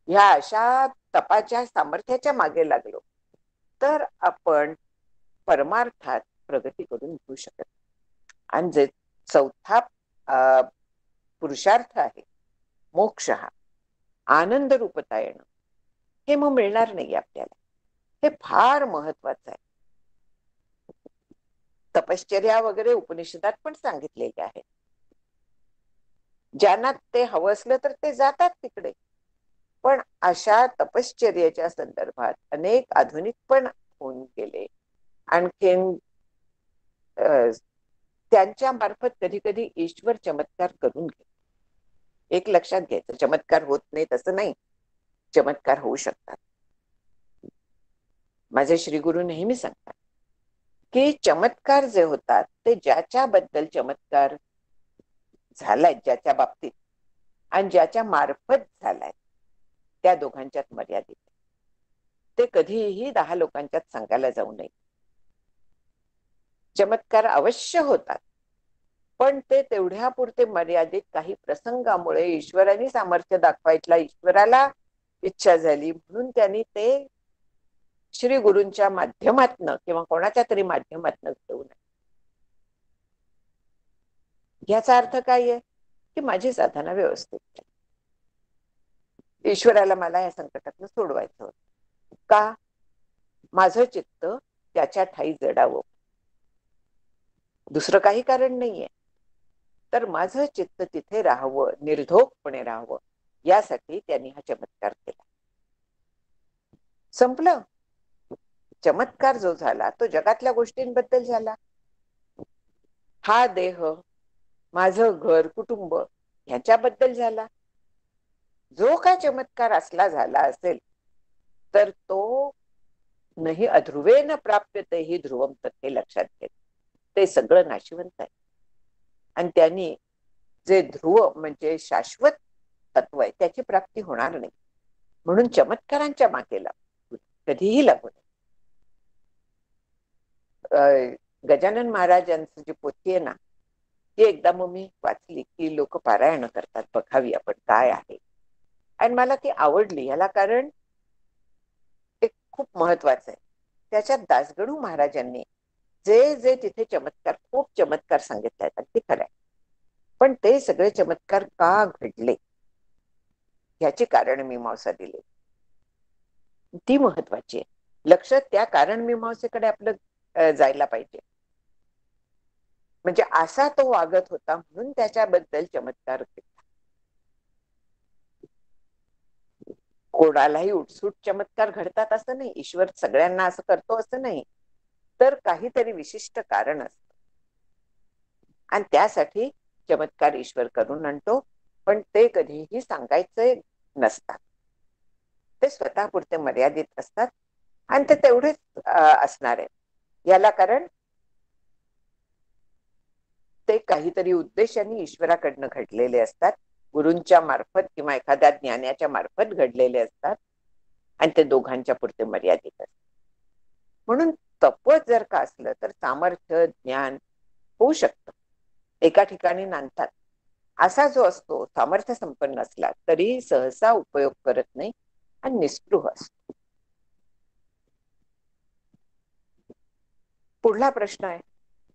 ह्या अशा तपाच्या सामर्थ्याच्या मागे लागलो, तर आपण परमार्थात प्रगती करून घेऊ शकत. आणि जे चौथा पुरुषार्थ आहे, मोक्ष हा आनंद रूपता येणं, हे मग मिळणार नाही आपल्याला. हे फार महत्वाचं आहे. तपश्चर्या वगैरे उपनिषदात पण सांगितलेले आहे. ज्यांना ते हवं असलं तर ते जातात तिकडे, पण अशा तपश्चर्याच्या संदर्भात अनेक आधुनिक पण होऊन गेले. आणखीन त्यांच्या मार्फत कधी कधी ईश्वर चमत्कार करून घे. एक लक्षात घ्यायचं, चमत्कार होत नाही तसं नाही, चमत्कार होऊ शकतात. माझे श्रीगुरु नेहमी सांगतात की चमत्कार जे होतात ते ज्याच्याबद्दल चमत्कार झालाय, ज्याच्या बाबतीत आणि ज्याच्या मार्फत झालाय, त्या दोघांच्यात मर्यादित. ते कधीही 10 लोकांच्यात सांगायला जाऊ नये. चमत्कार अवश्य होतात, पण ते तेवढ्यापुरते मर्यादित. काही प्रसंगामुळे ईश्वराने सामर्थ्य दाखवायला ईश्वराला इच्छा झाली म्हणून त्यांनी ते श्री गुरूंच्या माध्यमातनं किंवा कोणाच्या तरी माध्यमातनं घेऊ नये. याचा अर्थ काय आहे की माझी साधना व्यवस्थित, ईश्वराला मला या संकटातनं सोडवायचं होतं. का? माझं चित्त त्याच्या ठाई जडावं, दुसरं काही कारण नाहीये. तर माझं चित्त तिथे राहावं, निर्धोकपणे राहावं, यासाठी त्यांनी हा चमत्कार केला. संपलं. चमत्कार जो झाला तो जगातल्या गोष्टींबद्दल झाला. हा देह, माझं घर, कुटुंब ह्याच्याबद्दल झाला. जो काय चमत्कार असला झाला असेल तर तो नाही अध्रुवेन प्राप्यते ही ध्रुवम तत्, हे लक्षात घे. ते सगळं नाशिवंत आहे आणि त्यांनी जे ध्रुव म्हणजे शाश्वत तत्व आहे त्याची प्राप्ती होणार नाही. म्हणून चमत्कारांच्या मागे कधीही लागू नये. गजानन महाराजांची जी पोथी आहे ना, ती एकदा मग मी वाचली की लोक पारायण करतात, बघावी आपण काय आहे. आणि मला ती आवडली. याला कारण एक खूप महत्वाचं आहे. त्याच्यात दासगणू महाराजांनी जे जे तिथे चमत्कार, खूप चमत्कार सांगितले आहेत, ते खरं आहे, पण ते सगळे चमत्कार का घडले याची कारण मीमांसा दिली, ती महत्वाची आहे. लक्ष त्या कारण मीमांसेकडे आपलं जायला पाहिजे. म्हणजे असा तो वागत होता म्हणून त्याच्याबद्दल चमत्कार घडला. कोणालाही उठसूट चमत्कार घडतात असं नाही, ईश्वर सगळ्यांना असं करतो असं नाही, तर काहीतरी विशिष्ट कारण असतं आणि त्यासाठी चमत्कार ईश्वर करून आणतो. पण ते कधीही सांगायचे नसतात, ते स्वतःपुरते मर्यादित असतात आणि ते तेवढेच असणार आहे. याला कारण ते काहीतरी उद्देशाने ईश्वराकडनं घडलेले असतात, गुरूंच्या मार्फत किंवा एखाद्या ज्ञानाच्या मार्फत घडलेले असतात आणि ते दोघांच्या पुरते मर्यादित असतात. म्हणून तप जर का असलं तर सामर्थ्य ज्ञान होऊ शकतं, एका ठिकाणी नांदतात. असा जो असतो सामर्थ्य संपन्न असला तरी सहसा उपयोग करत नाही आणि निस्पृह असतो. पुढला प्रश्न आहे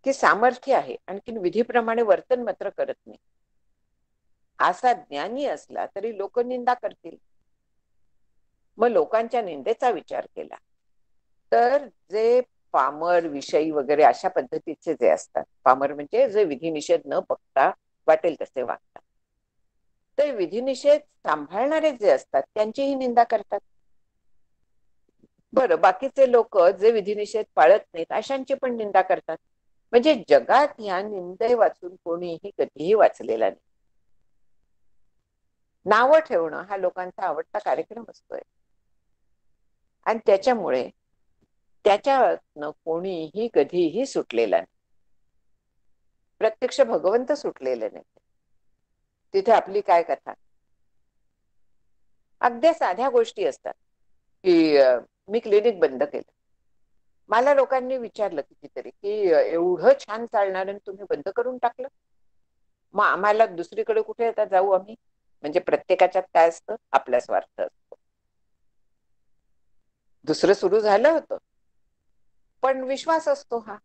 की सामर्थ्य आहे आणखी विधीप्रमाणे वर्तन मात्र करत नाही, असा ज्ञानी असला तरी लोक निंदा करतील. मग लोकांच्या निंदेचा विचार केला तर जे पामर विषयी वगैरे अशा पद्धतीचे जे असतात, पामर म्हणजे जे विधिनिषेध न बघता वाटेल तसे वागतात, ते विधिनिषेध सांभाळणारे जे असतात त्यांचीही निंदा करतात. बरं, बाकीचे लोक जे विधिनिषेध पाळत नाहीत अशांची पण निंदा करतात. म्हणजे जगात ह्या निंदे वाचून कोणीही कधीही वाचलेला नाही. नावं ठेवणं हा लोकांचा आवडता कार्यक्रम असतोय आणि त्याच्यामुळे त्याच्यातनं कोणीही कधीही सुटलेला नाही. प्रत्यक्ष भगवंत सुटलेले नाही. तिथे आपली काय कथा अगदी साध्या गोष्टी असतात की मी क्लिनिक बंद केलं. मला लोकांनी विचारलं कितीतरी की एवढं छान चालणार तुम्ही बंद करून टाकलं, मग आम्हाला दुसरीकडे कुठे आता जाऊ आम्ही? म्हणजे प्रत्येकाच्यात काय असतं, आपला स्वार्थ असतो. दुसरं सुरू झालं होतं पण विश्वास असतो हा.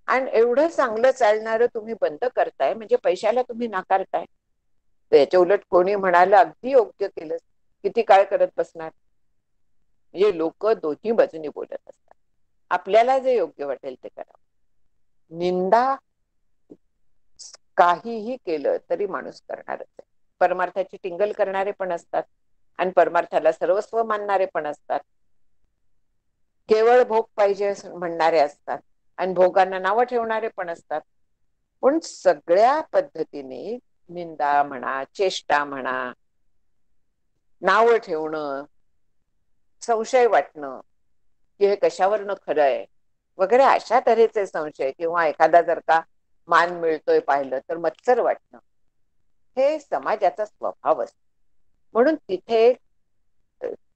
आणि एवढं चांगलं चालणारं तुम्ही बंद करताय म्हणजे पैशाला तुम्ही नाकारताय. तर याच्या उलट कोणी म्हणालं अगदी योग्य केलं, किती काळ करत बसणार? म्हणजे लोक दोन्ही बाजूनी बोलत असतात. आपल्याला जे योग्य वाटेल ते करावं. निंदा काहीही केलं तरी माणूस करणारच आहे. परमार्थाची टिंगल करणारे पण असतात आणि परमार्थाला सर्वस्व मानणारे पण असतात. केवळ भोग पाहिजे म्हणणारे असतात आणि भोगांना नावं ठेवणारे पण असतात. पण सगळ्या पद्धतीने निंदा म्हणा, चेष्टा म्हणा, नावं ठेवणं, संशय वाटणं की हे कशावरनं खरं आहे वगैरे अशा तऱ्हेचे संशय, किंवा एखादा जर का मान मिळतोय पाहिलं तर मत्सर वाटणं, हे समाजाचा स्वभाव असतो. म्हणून तिथे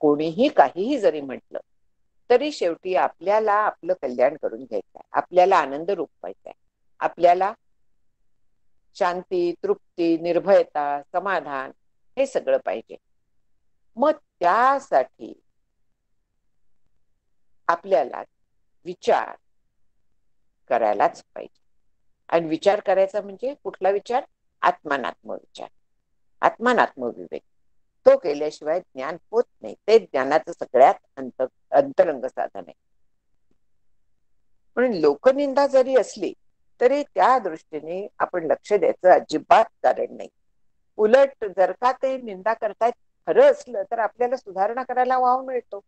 कोणीही काहीही जरी म्हटलं तरी शेवटी आपल्याला आपलं कल्याण करून घ्यायचं आहे, आपल्याला आनंद रूपवायचा आहे, आपल्याला शांती, तृप्ती, निर्भयता, समाधान हे सगळं पाहिजे. मग त्यासाठी आपल्याला विचार करायलाच पाहिजे. आणि विचार करायचा म्हणजे कुठला विचार? आत्मानात्म विचार, आत्मानात्मविवेक. तो केल्याशिवाय ज्ञान होत नाही. ते ज्ञानाचं सगळ्यात अंतरंग साधन आहे. म्हणून लोकनिंदा जरी असली तरी त्या दृष्टीने आपण लक्ष द्यायचं अजिबात कारण नाही. उलट जर का ते निंदा करतायत खरं असलं तर आपल्याला सुधारणा करायला वाव मिळतो.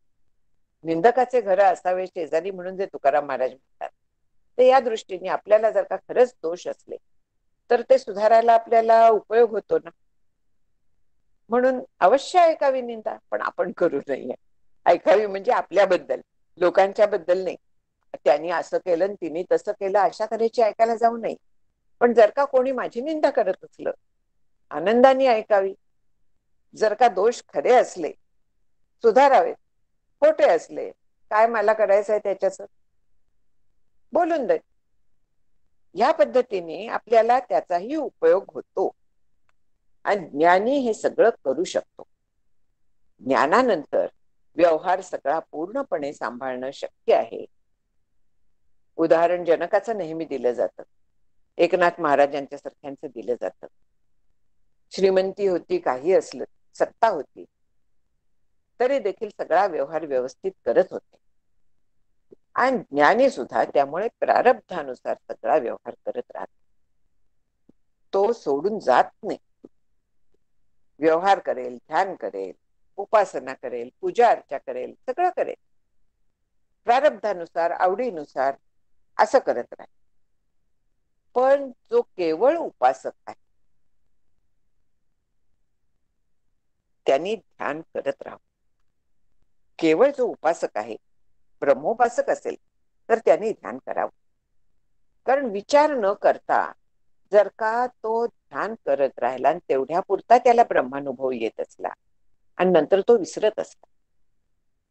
निंदकाचे घर असावे शेजारी म्हणून जे तुकाराम महाराज म्हणतात, ते या दृष्टीने आपल्याला जर का खरंच दोष असले तर ते सुधारायला आपल्याला उपयोग होतो ना. म्हणून अवश्य ऐकावी निंदा, पण आपण करू नये. ऐकावी म्हणजे आपल्याबद्दल, लोकांच्या बद्दल नाही. त्यांनी असं केलं आणि तिने तसं केलं अशा तऱ्हेची ऐकायला जाऊ नये. पण जर का कोणी माझी निंदा करत असलं, आनंदाने ऐकावी. जर का दोष खरे असले सुधारावेत, खोटे असले काय मला करायचंय त्याच्याच बोलून दे. या पद्धतीने आपल्याला त्याचाही उपयोग होतो आणि ज्ञानी हे सगळं करू शकतो. ज्ञानानंतर व्यवहार सगळा पूर्णपणे सांभाळणं शक्य आहे. उदाहरण जनकाचं नेहमी दिलं जातं, एकनाथ महाराजांच्या सारख्यांचं दिलं जातं. श्रीमंती होती, काही असलं, सत्ता होती, तरी देखील सगळा व्यवहार व्यवस्थित करत होते. आणि ज्ञानी सुद्धा त्यामुळे प्रारब्धानुसार सगळा व्यवहार करत राहतो. तो सोडून जात नाही. व्यवहार करेल, ध्यान करेल, उपासना करेल, पूजा अर्चा करेल, सगळं करेल प्रारब्धानुसार, आवडीनुसार असं करत राहील. पण जो केवळ उपासक आहे त्यांनी ध्यान करत राहावं. केवळ जो उपासक आहे, ब्रह्मोपासक असेल तर त्यांनी ध्यान करावं. कारण विचार न करता जर का तो ध्यान करत राहिला आणि तेवढ्या पुरता त्याला ब्रह्मानुभव येत असला आणि नंतर तो विसरत असला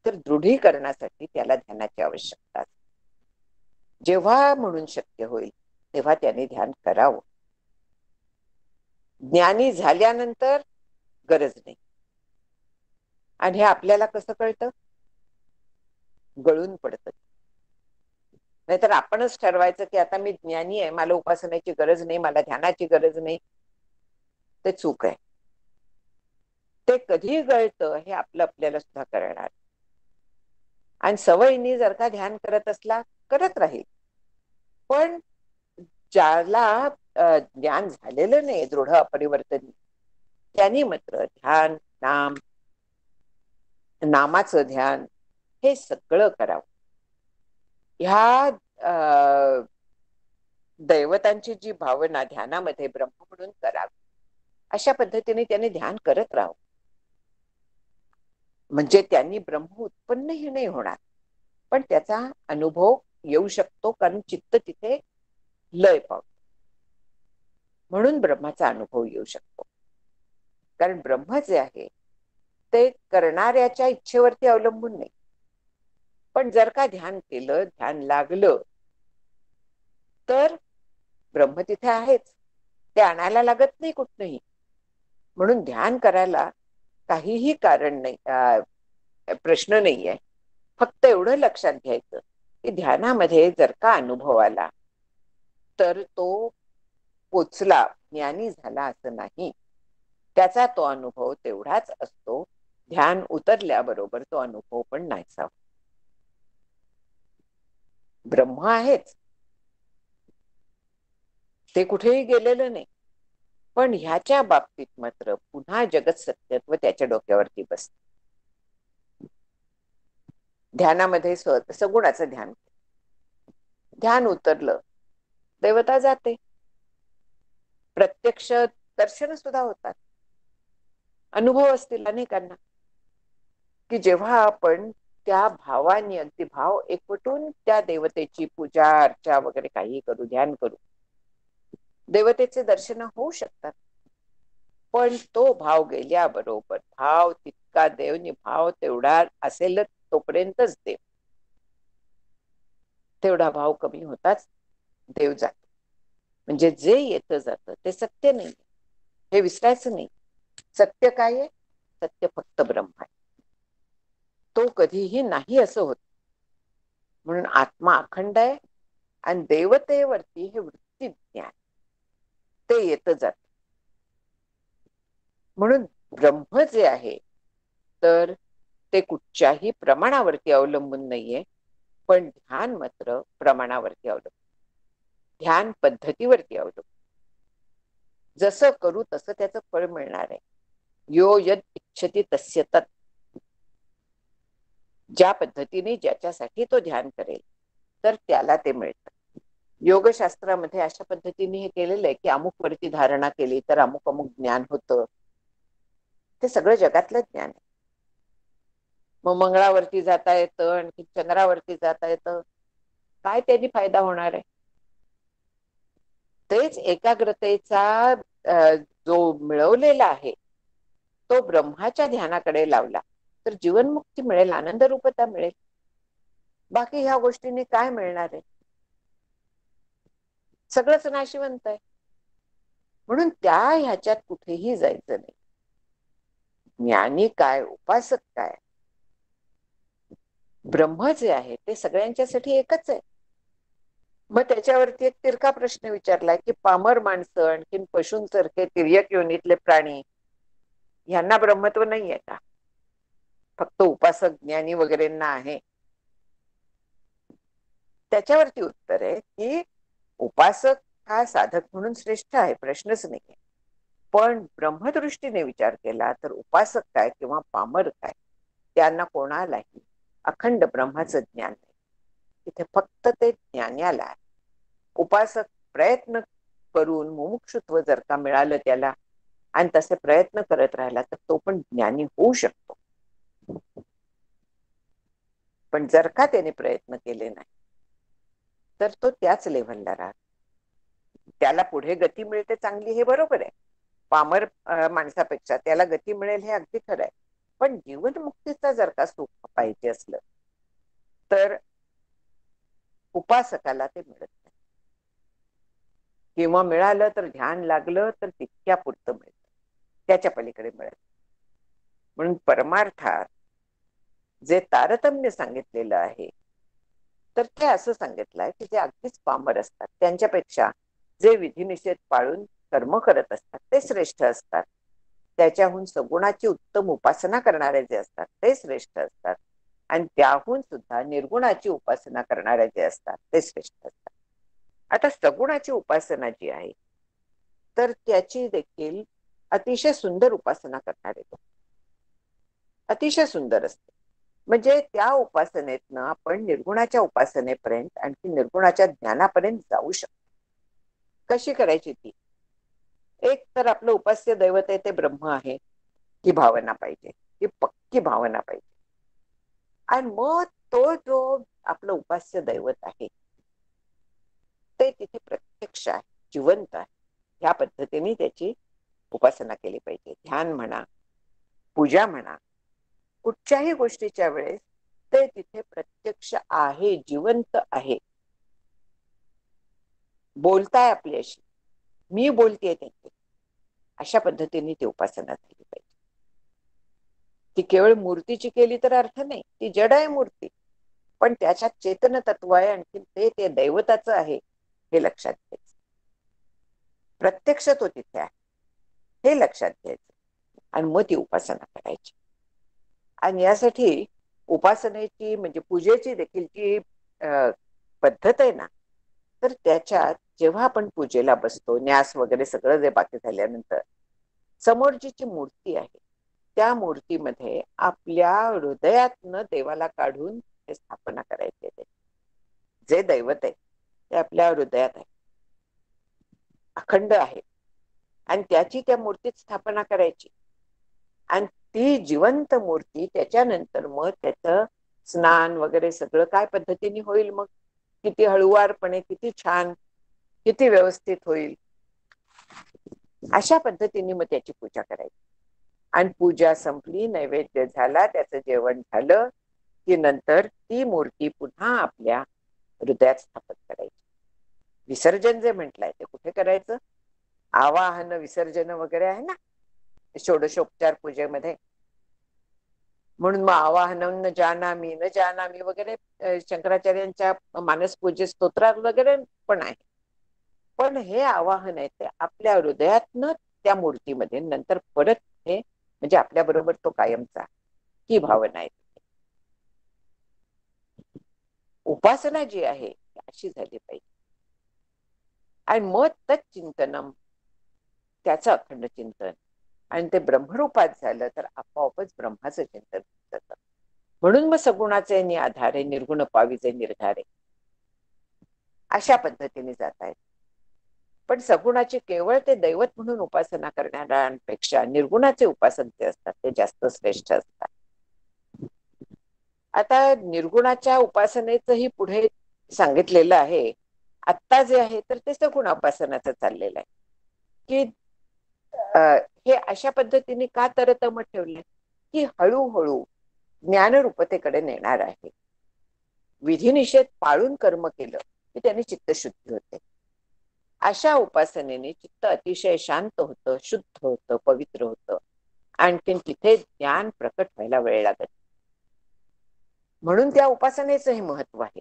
तर दृढीकरणासाठी त्याला ध्यानाची आवश्यकता असते. जेव्हा म्हणून शक्य होईल तेव्हा त्याने ध्यान करावं. ज्ञानी झाल्यानंतर गरज नाही. आणि हे आपल्याला कसं कळतं? गळून पडतं. नाहीतर आपणच ठरवायचं की आता मी ज्ञानी आहे, मला उपासनेची गरज नाही, मला ध्यानाची गरज नाही. ते चूक आहे. ते कधी गळतं हे आपल्याला सुद्धा कळणार. आणि सवयीने जर का ध्यान करत असला करत राहील. पण ज्याला ज्ञान झालेलं नाही, दृढ अपरिवर्तन, त्यांनी मात्र ध्यान, नाम, नामाचं ध्यान हे सगळं करावं. ह्या दैवतांची जी भावना ध्यानामध्ये ब्रह्म म्हणून करावी अशा पद्धतीने त्यांनी ध्यान करत राहावं. म्हणजे त्यांनी ब्रह्म उत्पन्नही नाही होणार, पण त्याचा अनुभव येऊ शकतो, कारण चित्त तिथे लय पावतो. म्हणून ब्रह्माचा अनुभव येऊ शकतो. कारण ब्रह्म जे आहे ते करणाऱ्याच्या इच्छेवरती अवलंबून नाही. पण जर का ध्यान केलं, ध्यान लागलं, तर ब्रह्म तिथे आहेच, ते आणायला लागत नाही कुठनंही. म्हणून ध्यान करायला काहीही कारण नाही, प्रश्न नाहीये. फक्त एवढं लक्षात घ्यायचं की ध्यानामध्ये जर का अनुभव आला तर तो पोचला, ज्ञानी झाला असं नाही. त्याचा तो अनुभव तेवढाच असतो. ध्यान उतरल्याबरोबर तो अनुभव पण नाहीसा. ब्रह्म आहेच, ते कुठेही गेलेलं नाही. पण ह्याच्या बाबतीत मात्र पुन्हा जगत सत्यत्व त्याच्या डोक्यावरती बसत. ध्यानामध्ये सगुणाचं ध्यान, ध्यान उतरलं, देवता जाते, प्रत्यक्ष दर्शन सुद्धा होतात. अनुभव असतील अनेकांना की जेव्हा आपण त्या भावाने, अगदी भाव एकवटून त्या देवतेची पूजा अर्चा वगैरे काही करू, ध्यान करू, देवतेचे दर्शन होऊ शकतात. पण तो भाव गेल्याबरोबर, भाव तितका देव नि भाव तेवढा असेलच तोपर्यंतच देव, तेवढा भाव कमी होताच देव जातो. म्हणजे जे येतं जातं ते सत्य नाही, हे विसरायचं नाही. सत्य काय आहे? सत्य फक्त ब्रह्म आहे, तो कधीही नाही असं होत. म्हणून आत्मा अखंड आहे आणि देवतेवरती हे वृत्ती ज्ञान ते येतं जात. म्हणून ब्रह्म जे आहे तर ते कुठच्याही प्रमाणावरती अवलंबून नाहीये. पण ध्यान मात्र प्रमाणावरती अवलंबून, ध्यान पद्धतीवरती अवलंबून. जसं करू तसं त्याचं फळ मिळणार आहे. यो यद इच्छति तस्य तत्. ज्या पद्धतीने ज्याच्यासाठी तो ध्यान करेल तर त्याला ते मिळतं. योगशास्त्रामध्ये अशा पद्धतीने हे केलेलं आहे की अमुक वरती धारणा केली तर अमुक अमुक ज्ञान होतं. ते सगळं जगातलं ज्ञान आहे. मग मंगळावरती जाता येतं, आणखी चंद्रावरती जाता येतं, काय त्यांनी फायदा होणार आहे? तेच एकाग्रतेचा जो मिळवलेला आहे तो ब्रह्माच्या ध्यानाकडे लावला तर जीवनमुक्ती मिळेल, आनंद रूपता मिळेल. बाकी ह्या गोष्टींनी काय मिळणार आहे? सगळंच नाशिवंत आहे. म्हणून त्या ह्याच्यात कुठेही जायचं नाही. ज्ञानी काय, उपासक काय, ब्रह्म जे आहे ते सगळ्यांच्यासाठी एकच आहे. मग त्याच्यावरती एक तिरका प्रश्न विचारलाय की पामर माणसं, आणखीन पशूंसारखे तिर्यक योनीतले प्राणी, यांना ब्रह्मत्व नाहीये का? फक्त उपासक ज्ञानी वगैरेंना आहे? त्याच्यावरती उत्तर आहे की उपासक हा साधक म्हणून श्रेष्ठ आहे, प्रश्नच नाहीये. पण ब्रह्मदृष्टीने विचार केला तर उपासक काय किंवा पामर काय, त्यांना कोणालाही अखंड ब्रह्माचं ज्ञान नाही. तिथे फक्त ते ज्ञानाला आहे. उपासक प्रयत्न करून मुमुक्षुत्व जर का मिळालं त्याला आणि तसे प्रयत्न करत राहिला तर तो पण ज्ञानी होऊ शकतो. पण जर का त्याने प्रयत्न केले नाही तर तो त्याच लेव्हलला राहतो. त्याला पुढे गती मिळते चांगली, हे बरोबर आहे. पामर माणसापेक्षा त्याला गती मिळेल हे अगदी खरं आहे. पण जीवनमुक्तीचा जर का सुख पाहिजे असलं तर उपासकाला ते मिळत नाही, किंवा मिळालं तर ध्यान लागलं तर तितक्या पुरतं मिळतं, त्याच्या पलीकडे मिळत. म्हणून परमार्थात जे तारतम्य सांगितलेलं आहे तर ते असं सांगितलंय की जे अगदीच पामर असतात त्यांच्यापेक्षा जे विधिनिषेध पाळून कर्म करत असतात ते श्रेष्ठ असतात. त्याच्याहून सगुणाची उत्तम उपासना करणारे जे असतात ते श्रेष्ठ असतात. आणि त्याहून सुद्धा निर्गुणाची उपासना करणारे जे असतात ते श्रेष्ठ असतात. आता सगुणाची उपासना जी आहे तर त्याची देखील अतिशय सुंदर उपासना करणारे लोक, अतिशय सुंदर असते. म्हणजे त्या उपासनेतनं आपण निर्गुणाच्या उपासनेपर्यंत आणखी निर्गुणाच्या ज्ञानापर्यंत जाऊ शकतो. कशी करायची ती? एक तर आपलं उपास्य दैवत आहे ते ब्रह्म आहे ही भावना पाहिजे, ही पक्की भावना पाहिजे. आणि मग तो जो आपलं उपास्य दैवत आहे ते तिथे प्रत्यक्ष आहे, जिवंत आहे. ह्या पद्धतीने त्याची उपासना केली पाहिजे. ध्यान म्हणा, पूजा म्हणा, कुठच्याही गोष्टीच्या वेळेस ते तिथे प्रत्यक्ष आहे, जिवंत आहे. बोलताय आपल्याशी, मी बोलतेय त्यांची, अशा पद्धतीने ती उपासना झाली पाहिजे. ती केवळ मूर्तीची केली तर अर्थ नाही, ती जड आहे मूर्ती, पण त्याच्यात चेतन तत्व आहे, आणखी ते दैवताचं आहे हे लक्षात घ्यायचं. प्रत्यक्ष तो तिथे आहे हे लक्षात घ्यायचं आणि मग ती उपासना करायची. आणि यासाठी उपासनेची म्हणजे पूजेची देखील जी पद्धत आहे ना, तर त्याच्यात जेव्हा आपण पूजेला बसतो, न्यास वगैरे सगळं जे बाकी झाल्यानंतर समोरची जी मूर्ती आहे त्या मूर्तीमध्ये आपल्या हृदयातनं देवाला काढून ते स्थापना करायची आहे. जे दैवत आहे ते आपल्या हृदयात आहे, अखंड आहे, आणि त्याची त्या मूर्तीत स्थापना करायची. आणि ती जिवंत मूर्ती त्याच्यानंतर मग त्याचं स्नान वगैरे सगळं काय पद्धतीने होईल, मग किती हळुवारपणे, किती छान, किती व्यवस्थित होईल, अशा पद्धतीने मग त्याची पूजा करायची. आणि पूजा संपली, नैवेद्य झाला, त्याचं जेवण झालं की नंतर ती मूर्ती पुन्हा आपल्या हृदयात स्थापित करायची. विसर्जन जे म्हटलंय ते कुठे करायचं? आवाहन विसर्जन वगैरे आहे ना षोडशोपचार पूजेमध्ये. म्हणून मग आवाहन न जानामी न जानामी वगैरे शंकराचार्यांच्या मानस पूजे स्तोत्रात वगैरे पण आहे. पण हे आवाहन आहे ते आपल्या हृदयातनं त्या मूर्तीमध्ये नंतर परत हे म्हणजे आपल्या बरोबर तो कायमचा, ही भावना आहे. उपासना जी आहे अशी झाली पाहिजे. आणि मग तच्चिंतनम, त्याचं अखंड चिंतन, आणि ते ब्रह्मरूपात झालं तर आपोआपच ब्रह्माचं चिंतन जातं. म्हणून मग सगुणाचे आधारे निर्गुण पावीचे निर्धारे, अशा पद्धतीने जात आहेत. पण सगुणाची केवळ ते दैवत म्हणून उपासना करणाऱ्यांपेक्षा निर्गुणाचे उपासक जे असतात ते जास्त श्रेष्ठ असतात. आता निर्गुणाच्या उपासनेचंही पुढे सांगितलेलं आहे. आत्ता जे आहे तर ते सगुण उपासनाचं चाललेलं आहे की हे अशा पद्धतीने का तरतम ठेवले की हळूहळू ज्ञानरूपतेकडे नेणार आहे. विधिनिषेध पाळून कर्म केलं की त्यांनी चित्तशुद्धी होते. अशा उपासनेने चित्त अतिशय शांत होतं, शुद्ध होतं, पवित्र होतं, आणखीन तिथे ज्ञान प्रकट व्हायला वेळ लागत. म्हणून त्या उपासनेचं हे महत्व आहे.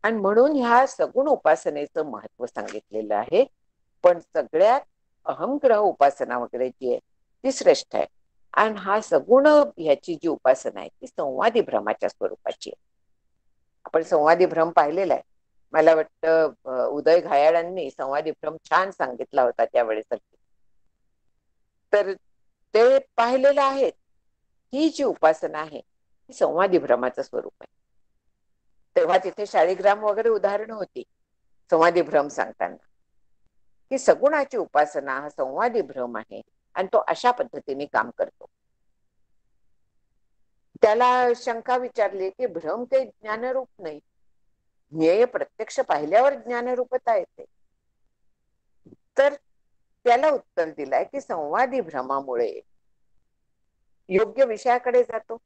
आणि म्हणून ह्या सगुण उपासनेचं महत्व सांगितलेलं आहे. पण सगळ्यात अहंग्रह उपासना वगैरे जी आहे ती श्रेष्ठ आहे. आणि हा सगुण ह्याची जी उपासना आहे ती संवादी भ्रमाच्या स्वरूपाची आहे. आपण संवादी भ्रम पाहिलेला आहे. मला वाटतं उदय घायाळांनी संवादी भ्रम छान सांगितला होता त्यावेळेस. तर ते पाहिलेलं आहे. ही जी उपासना आहे ती संवादी भ्रमाचं स्वरूप आहे. तेव्हा तिथे शाळीग्राम वगैरे उदाहरणं होती संवादी भ्रम सांगताना की सगुणाची उपासना हा संवादी भ्रम आहे आणि तो अशा पद्धतीने काम करतो. त्याला शंका विचारली की भ्रम काही ज्ञानरूप नाही, ज्ञेय प्रत्यक्ष पाहिल्यावर ज्ञानरूपता येते. तर त्याला उत्तर दिलंय की संवादी भ्रमामुळे योग्य विषयाकडे जातो,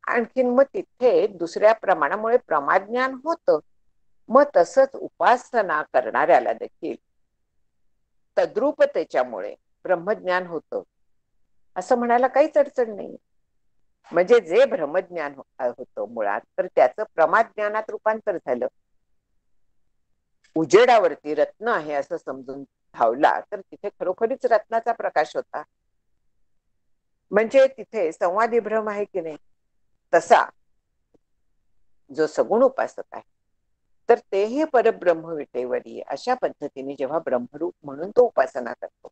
आणखीन मग तिथे दुसऱ्या प्रमाणामुळे प्रमाज्ञान होतं. मग तसंच उपासना करणाऱ्याला देखील तद्रूपतेच्यामुळे ब्रह्मज्ञान होतं असं म्हणायला काहीच अडचण नाही. म्हणजे जे ब्रह्मज्ञान होतं मुळात तर त्याचं प्रमाज्ञानात रूपांतर झालं. उजेडावरती रत्न आहे असं समजून धावला तर तिथे खरोखरीच रत्नाचा प्रकाश होता. म्हणजे तिथे संवादी भ्रम आहे की नाही. तसा जो सगुण उपासक आहे तर तेही परब्रह्म विटेवरी अशा पद्धतीने जेव्हा ब्रह्मरूप म्हणून तो उपासना करतो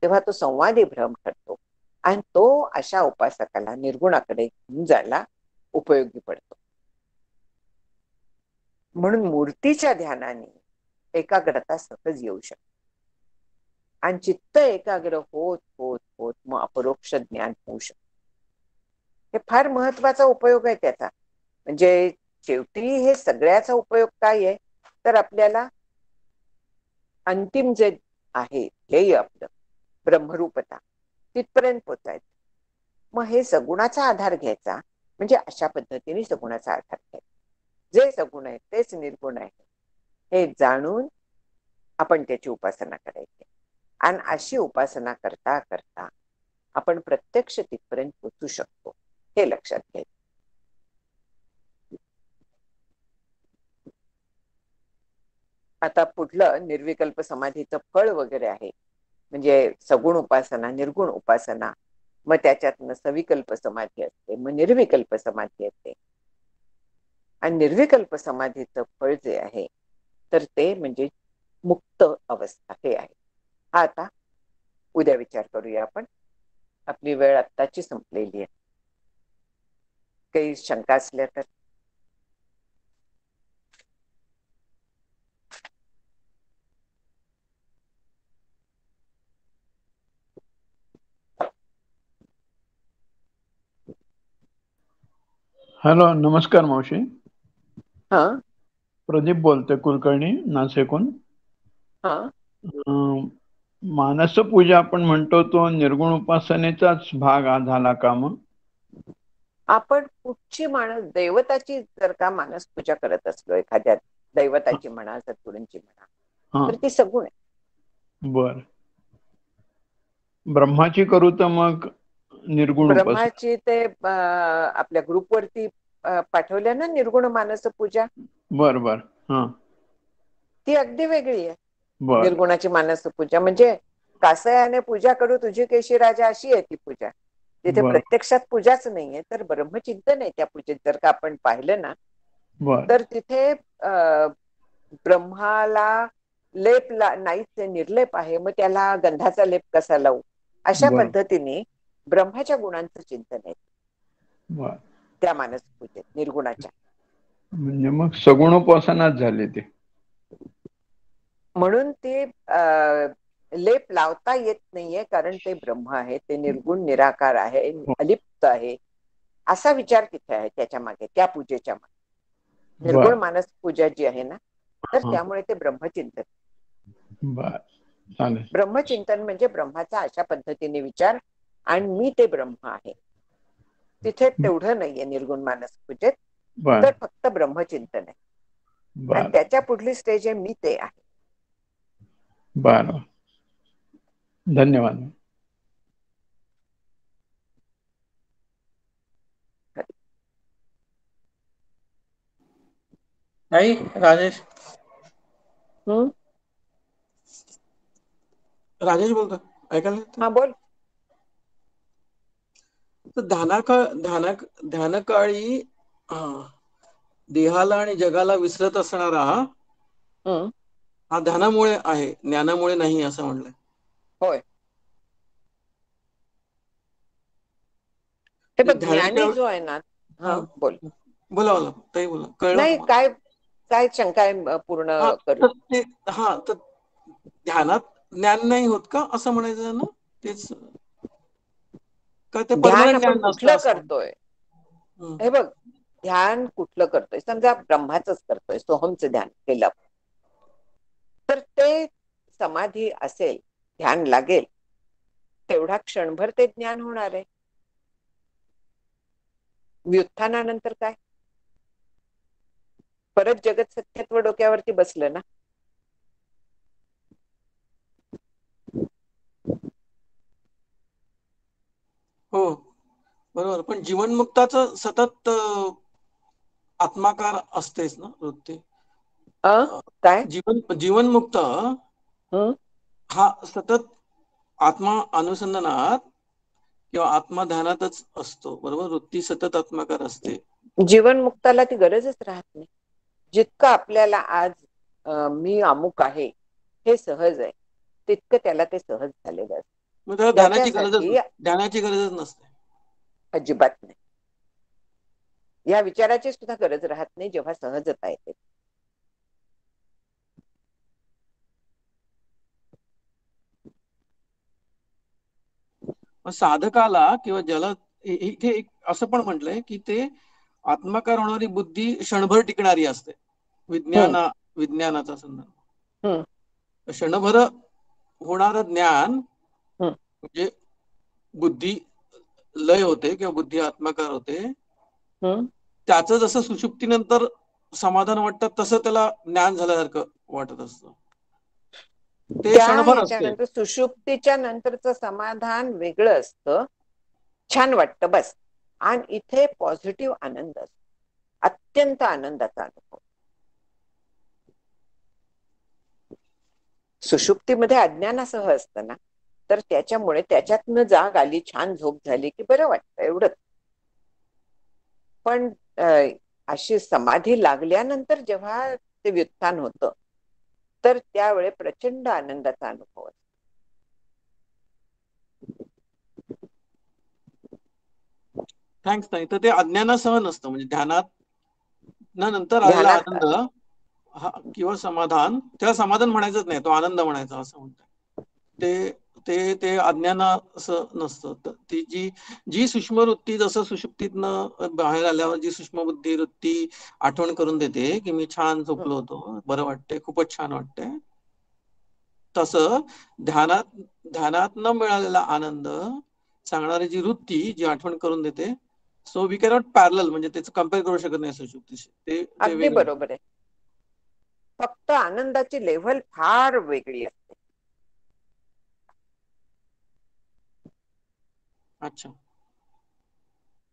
तेव्हा तो संवादी भ्रम ठरतो आणि तो अशा उपासकाला निर्गुणाकडे घेऊन जायला उपयोगी पडतो. म्हणून मूर्तीच्या ध्यानाने एकाग्रता सहज येऊ शकते आणि चित्त एकाग्र होत होत होत मग अपरोक्ष ज्ञान होऊ शकते. हे फार महत्वाचा उपयोग आहे त्याचा. म्हणजे शेवटी हे सगळ्याचा उपयोग काय आहे तर आपल्याला अंतिम जे आहे ध्येय आपलं ब्रह्मरूपता तिथपर्यंत पोचायचं. मग हे सगुणाचा आधार घ्यायचा, म्हणजे अशा पद्धतीने सगुणाचा आधार घ्यायचा. जे सगुण आहे तेच निर्गुण आहे हे जाणून आपण त्याची उपासना करायची. आणि अशी उपासना करता करता आपण प्रत्यक्ष तिथपर्यंत पोचू शकतो, हे लक्षात घ्यायचं. आता पुढलं निर्विकल्प समाधीचं फळ वगैरे आहे, म्हणजे सगुण उपासना, निर्गुण उपासना, मग त्याच्यातनं सविकल्प समाधी असते, मग निर्विकल्प समाधी असते. आणि निर्विकल्प समाधीचं फळ जे आहे तर ते म्हणजे मुक्त अवस्था हे आहे. हा आता उद्या विचार करूया आपण. आपली वेळ आत्ताची संपलेली आहे. काही शंका असल्या तर. हॅलो, नमस्कार मावशी. हा प्रदीप बोलतोय, कुलकर्णी, नाशिकहून. मानस पूजा आपण म्हणतो तो निर्गुण उपासनेचाच भाग झाला का मग? आपण कुठची दैवताची जर का मानस पूजा करत असलो, एखाद्या दैवताची म्हणा, सद्गुरूंची म्हणा, तर ती सगुण आहे. बर. ब्रह्माची करू तर मग निर्गुण उपासना. ब्रह्माची ते आपल्या ग्रुपवरती पाठवल्या ना निर्गुण मानस पूजा. बर बर. हा, ती अगदी वेगळी आहे. बर. निर्गुणाची मानस पूजा म्हणजे कासयाने पूजा करू तुझी केशी राजा, अशी आहे ती पूजा. तिथे प्रत्यक्षात पूजाच नाहीये, तर ब्रह्मचिंतन आहे त्या पूजेत. जर का आपण पाहिलं ना, तर तिथे ब्रह्माला लेप नाहीच, निर्लेप आहे, मग त्याला गंधाचा लेप कसा लावू, अशा पद्धतीने ब्रह्माच्या गुणांचं चिंतन आहे त्या मानस पूजेत निर्गुणाच्या. म्हणजे मग सगुणोपासनाच झाली ती. म्हणून ते लेप लावता येत नाहीये, कारण ते ब्रह्म आहे, ते निर्गुण निराकार आहे, अलिप्त आहे, असा विचार तिथे आहे त्याच्या मागे, त्या पूजेच्या मागे. निर्गुण मानस पूजा जी आहे ना, तर त्यामुळे ते ब्रह्मचिंतन. ब्रह्मचिंतन म्हणजे ब्रह्माचा अशा पद्धतीने विचार, आणि मी ते ब्रह्म आहे. तिथे तेवढं नाहीये निर्गुण मानस पूजेत, तर फक्त ब्रह्मचिंतन आहे. आणि त्याच्या पुढली स्टेज आहे मी ते आहे. बरं, धन्यवाद. नाही राजेश. राजेश बोलतो, ऐकायला? हा बोल. ध्यानकाळी देहाला आणि जगाला विसरत असणारा हा ध्यानामुळे आहे, ज्ञानामुळे नाही, असं म्हणलंय. होय. हे बघ, ज्ञानी जो आहे ना, हा बोल. बोला बोला, ताई बोला. कळलं नाही, काय काय शंका आहे पूर्ण करू. तर ध्यानात ज्ञान नाही होत का, असं म्हणायचं ना? तेच का ते ध्यान परमनंट आपण ज्ञान कुठलं नसतं? करतोय, हे बघ, ध्यान कुठलं करतोय, समजा ब्रह्माचंच करतोय, सोहमचं ध्यान केलं, तर ते समाधी असेल, ध्यान लागेल, तेवढा क्षणभर ते ज्ञान होणार आहे. व्युत्थानानंतर काय, परत जगत सत्यत्व डोक्यावरती बसलं ना. हो बरोबर, पण जीवनमुक्ताचं सतत आत्माकार असतेच ना वृत्ती. काय जीवनमुक्त हा सतत आत्मा अनुसंधानात किंवा आत्मध्यानातच असतो, बरोबर. वृत्ती सतत आत्माकार असते. जीवनमुक्ताला ती गरजच राहत नाही. जितकं आपल्याला आज मी अमुक आहे हे सहज आहे, तितकं त्याला ते सहज झालेलं असतं. ध्यानाची गरजच नसते, अजिबात नाही. या विचाराची सुद्धा गरज राहत नाही जेव्हा सहजता येते. साधकाला किंवा ज्याला इथे असं पण म्हटलंय की ते आत्माकार होणारी बुद्धी क्षणभर टिकणारी असते. विज्ञानाचा संदर्भ, क्षणभर होणार ज्ञान म्हणजे बुद्धी लय होते किंवा बुद्धी आत्माकार होते, हम्म. त्याचं जसं सुषुप्तीनंतर समाधान वाटतं तसं त्याला ज्ञान झाल्यासारखं वाटत असतं. ते त्या क्षणभर असते. ह्याच्यानंतर सुषुप्तीच्या नंतरचं समाधान वेगळं असतं, छान वाटतं बस. आणि इथे पॉझिटिव्ह आनंद असतो, अत्यंत आनंदाचा अनुभव. सुषुप्तीमध्ये अज्ञानासह असतं ना, तर त्याच्यामुळे त्याच्यातनं जाग आली, छान झोप झाली की बरं वाटतं एवढंच. पण अशी समाधी लागल्यानंतर जेव्हा ते व्युत्थान होतं, तर त्यावेळी प्रचंड आनंदाचा अनुभव असतो. थँक्स ताई. तर ते अज्ञानासह नसतं, म्हणजे ध्यानात नंतर आलेला ध्यानात आनंद किंवा समाधान, त्याला समाधान म्हणायचंच नाही, तो आनंद म्हणायचा असं म्हणतात. ते ते ते अज्ञान असं नसतं. ती जी सूक्ष्मवृत्ती जसं सुषुप्तीतनं बाहेर आल्यावर जी सूक्ष्मबुद्धी वृत्ती आठवण करून देते की मी छान झोपलो होतो, बरं वाटतंय, खूपच छान वाटतंय, तसं ध्यानात न मिळालेला आनंद सांगणारी जी वृत्ती जी आठवण करून देते, सो वी कॅनॉट पॅरलल, म्हणजे त्याचं कम्पेअर करू शकत नाही सुषुप्तीशी. ते अगदी वेगळं. बरोबर आहे. फक्त आनंदाची लेव्हल फार वेगळी असते. अच्छा.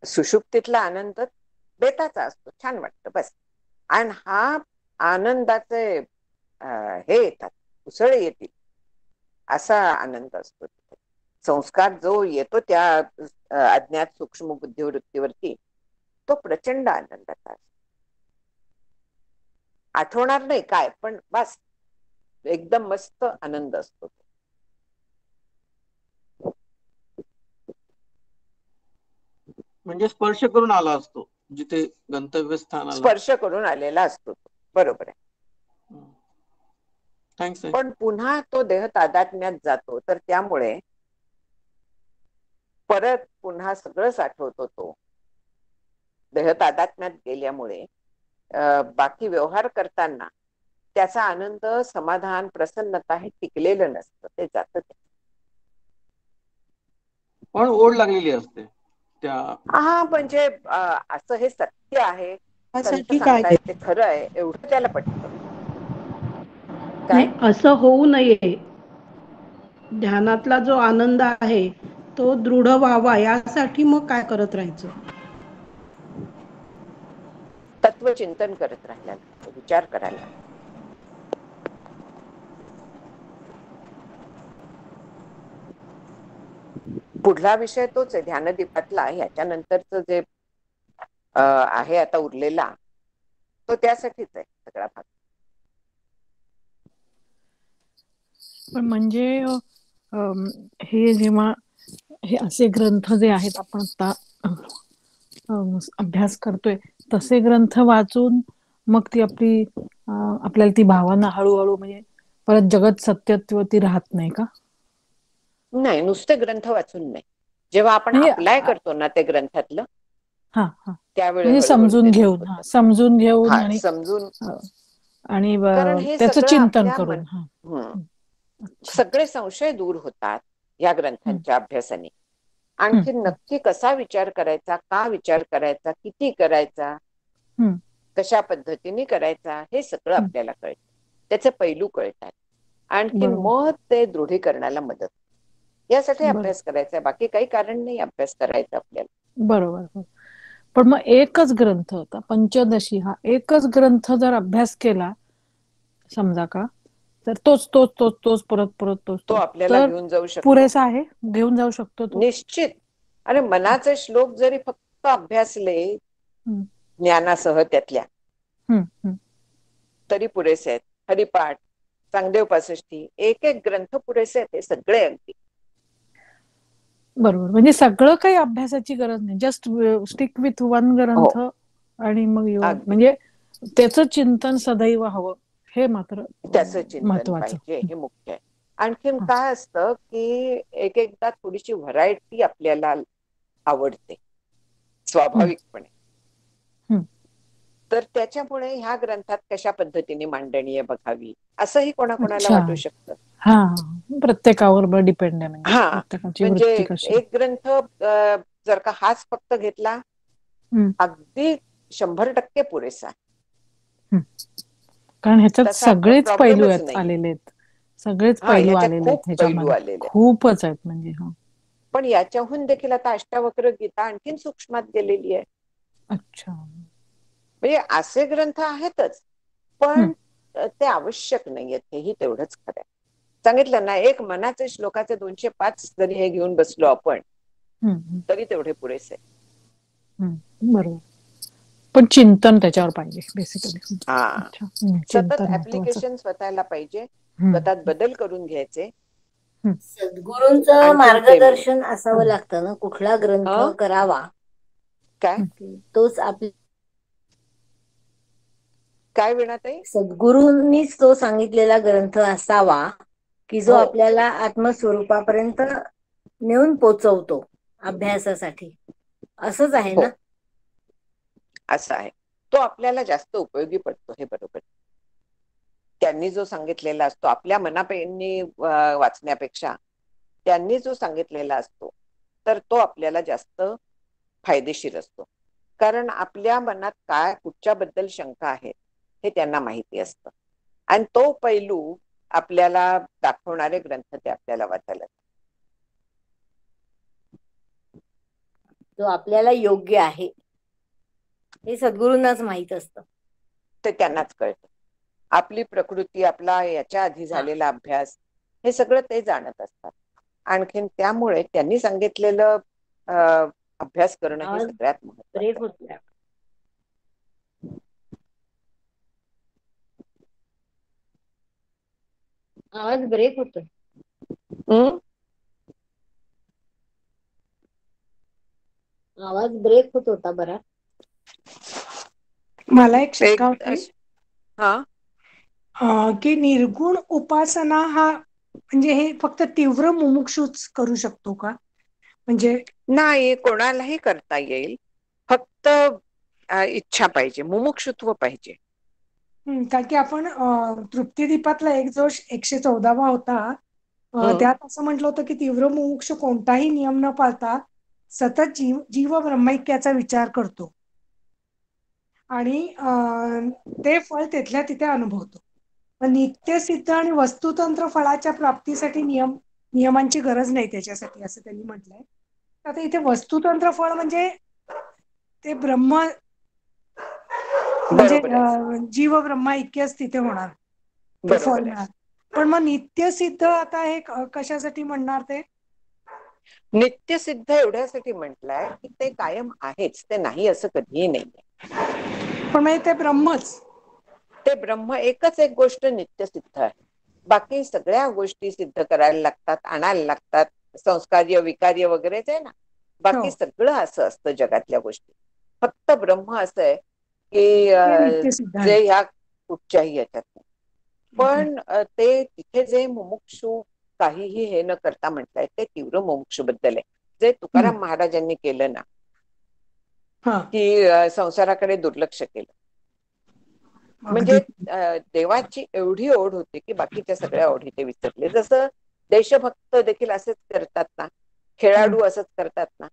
सुषुप्तीतला आनंद बेताचा असतो, छान वाटतं बस. आणि हा आनंदाचे हे येतात, उसळे येतील असा आनंद असतो तिथे. संस्कार जो येतो त्या अज्ञात सूक्ष्म बुद्धिवृत्तीवरती, तो प्रचंड आनंदाचा असतो. आठवणार नाही काय, पण बस एकदम मस्त आनंद असतो. म्हणजे स्पर्श करून आला असतो जिथे गंतव्यस्थानाला. स्पर्श करून आलेला असतो तो, बरोबर आहे. थँक्स. पण पुन्हा तो देह तादात्म्यात जातो, तर त्यामुळे परत पुन्हा सगळंच आठवतो तो. देह तादात्म्यात गेल्यामुळे बाकी व्यवहार करताना त्याचा आनंद, समाधान, प्रसन्नता हे टिकलेलं नसतं, ते जातं. पण ओढ लागलेली असते त्या. हा, म्हणजे असं हे सत्य आहे, संत त्यासाठी काय सांगतायत ते खरं आहे, एवढं त्याला पटतं. नाही, असं होऊ नये. ध्यानातला जो आनंद आहे तो दृढ व्हावा, यासाठी मग काय करत राहायचं? तत्वचिंतन करत राहायला लागतं, विचार करायला लागतो. पुढला विषय तोच आहे ध्यानदीपातला. ह्याच्यानंतरच जे आहे आता उरलेला, तो त्यासाठीच आहे सगळा भाग. पण म्हणजे हे जेव्हा हे असे ग्रंथ जे आहेत आपण आता अभ्यास करतोय, तसे ग्रंथ वाचून मग ती आपल्याला ती भावना हळूहळू म्हणजे परत जगत सत्यत्वती राहत नाही का? नाही, नुसते ग्रंथ वाचून नाही. जेव्हा आपण म्हणजे अप्लाय करतो ना ते ग्रंथातलं, त्यावेळी म्हणजे समजून घेऊन आणि समजून, आणि कारण हे त्याचं सगळं चिंतन आपल्या करून सगळे संशय दूर होतात या ग्रंथांच्या अभ्यासाने. आणखी नक्की कसा विचार करायचा, का विचार करायचा, किती करायचा, कशा पद्धतीने करायचा, हे सगळं आपल्याला कळतं. त्याचे पैलू कळतात. आणखी मग ते दृढीकरणाला मदत. यासाठी अभ्यास करायचा, बाकी काही कारण नाही अभ्यास करायचा आपल्याला. बरोबर. पण मग एकच ग्रंथ होता पंचदशी, हा एकच ग्रंथ जर अभ्यास केला समजा का, तर तोच परत तो आपल्याला घेऊन जाऊ शकतो. पुरेसा आहे, घेऊन जाऊ शकतो तो निश्चित. अरे मनाचे श्लोक जरी फक्त अभ्यासले ज्ञानासह त्यातल्या, तरी पुरेसे आहेत. हरिपाठ, चांगदेव पासष्टी, एक ग्रंथ पुरेसे आहेत, हे सगळे अगदी. बरोबर. म्हणजे सगळं काही अभ्यासाची गरज नाही, जस्ट स्टिक विथ वन ग्रंथ. आणि मग म्हणजे त्याचं चिंतन सदैव हवं, हे मात्र त्याचं चिंतन महत्वाचं, पाहिजे, हे मुख्य आहे. आणखीन काय असतं की एकदा थोडीशी व्हरायटी आपल्याला आवडते स्वाभाविकपणे, तर त्याच्यामुळे ह्या ग्रंथात कशा पद्धतीने मांडणी बघावी असंही कोणाकोणाला वाटू शकतं. प्रत्येकावर डिपेंड आहे. म्हणजे एक ग्रंथ जर का हाच फक्त घेतला हम्म. अगदी 100% पुरेसा आहे. कारण ह्याच्यात तसा सगळेच पैलू प्रॉब्लेमच आहेत नाही. आलेले आहेत. सगळेच हा, पैलू याच्यात आलेले आहेत खूप पैलू ह्याच्यामध्ये. आलेले आहेत. खूपच आहेत म्हणजे. हा, पण याच्याहून देखील आता अष्टावक्र गीता आणखीन सूक्ष्मात गेलेली आहे. अच्छा. म्हणजे असे ग्रंथ आहेतच, पण ते आवश्यक नाहीयेत, हेही तेवढंच खरं आहे. सांगितलं ना, एक मनाचे श्लोकाचे 205 जरी हे घेऊन बसलो आपण तरी तेवढे पुरेसे. बरोबर. पण चिंतन त्याच्यावर पाहिजे बेसिकली. हा, सतत ऍप्लिकेशन स्वतःला पाहिजे, स्वतःत बदल करून घ्यायचे. सद्गुरूंचं आणखीन मार्गदर्शन असावं लागतं ना, कुठला ग्रंथ हं? करावा काय तोच आपल्या काय विणाताई? सद्गुरूंनीच तो सांगितलेला ग्रंथ असावा की जो हो, आपल्याला आत्मस्वरूपापर्यंत नेऊन पोचवतो अभ्यासासाठी. असंच आहे हो, ना? असं आहे. तो आपल्याला जास्त उपयोगी पडतो, हे बरोबर. त्यांनी जो सांगितलेला असतो आपल्या मनापेनी वाचण्यापेक्षा त्यांनी जो सांगितलेला असतो तर तो आपल्याला जास्त फायदेशीर असतो. कारण आपल्या मनात काय कुठच्याबद्दल शंका आहे हे त्यांना माहिती असतं, आणि तो पैलू आपल्याला दाखवणारे ग्रंथ ते आपल्याला वाचायला. जो आपल्याला योग्य आहे हे सद्गुरूंनाच माहित असतं. ते त्यांनाच कळतं. आपली प्रकृती, आपला याच्या आधी झालेला अभ्यास, हे सगळं ते जाणत असतात. आणखीन त्यामुळे त्यांनी सांगितलेलं अभ्यास करणं हे सगळ्यात ब्रेक महत्त्वाचं. होतोय. आवाज ब्रेक होतोय. आवाज ब्रेक होत होता बरा. मला एक शंका होती हा, की निर्गुण उपासना हा म्हणजे हे फक्त तीव्र मुमुक्षूच करू शकतो का? म्हणजे नाही, कोणालाही करता येईल, फक्त इच्छा पाहिजे, मुमुक्षुत्व पाहिजे. कारण की आपण तृप्तिदीपातला एक जो 114वा होता त्यात असं म्हटलं होतं की तीव्र मुमुक्ष कोणताही नियम न पाळता सतत जीव ब्रह्मैक्याचा विचार करतो आणि ते फळ तिथल्या तिथे अनुभवतो. नित्यसिद्ध आणि वस्तुतंत्र फळाच्या प्राप्तीसाठी नियमांची गरज नाही त्याच्यासाठी, असं त्यांनी म्हटलंय. आता इथे वस्तुतंत्र फळ म्हणजे ते ब्रह्म म्हणजे बरोबर आहे, जीव ब्रह्मैक्यच तिथे होणार, ते फळ बरोबर आहे. मिळणार. पण मग नित्यसिद्ध आता हे कशासाठी म्हणणार? ते नित्यसिद्ध एवढ्यासाठी म्हटलंय की ते कायम आहेच, ते नाही असं कधीही नाहीये. पण म्हणजे ते ब्रह्मच, ते ब्रह्म एकच एक गोष्ट नित्यसिद्ध आहे. बाकी सगळ्या गोष्टी सिद्ध करायला लागतात, आणायला लागतात, संस्कार्य विकार्य वगैरेच आहे ना. बाकी सगळं असं असतं जगातल्या गोष्टी. फक्त ब्रह्म असं आहे की ते नित्यसिद्ध आहे. जे ह्या कुठच्याही याच्यात. पण ते तिथे जे मुमुक्षु काहीही हे न करता म्हटलंय ते तीव्र मुमुक्षु बद्दल आहे, जे तुकाराम महाराजांनी केलं ना, की संसाराकडे दुर्लक्ष केलं. म्हणजे देवाची एवढी ओढ होती की बाकीच्या सगळ्या ओढी ते विसरले. जसं देशभक्त देखील असेच करतात ना, खेळाडू असंच करतात ना,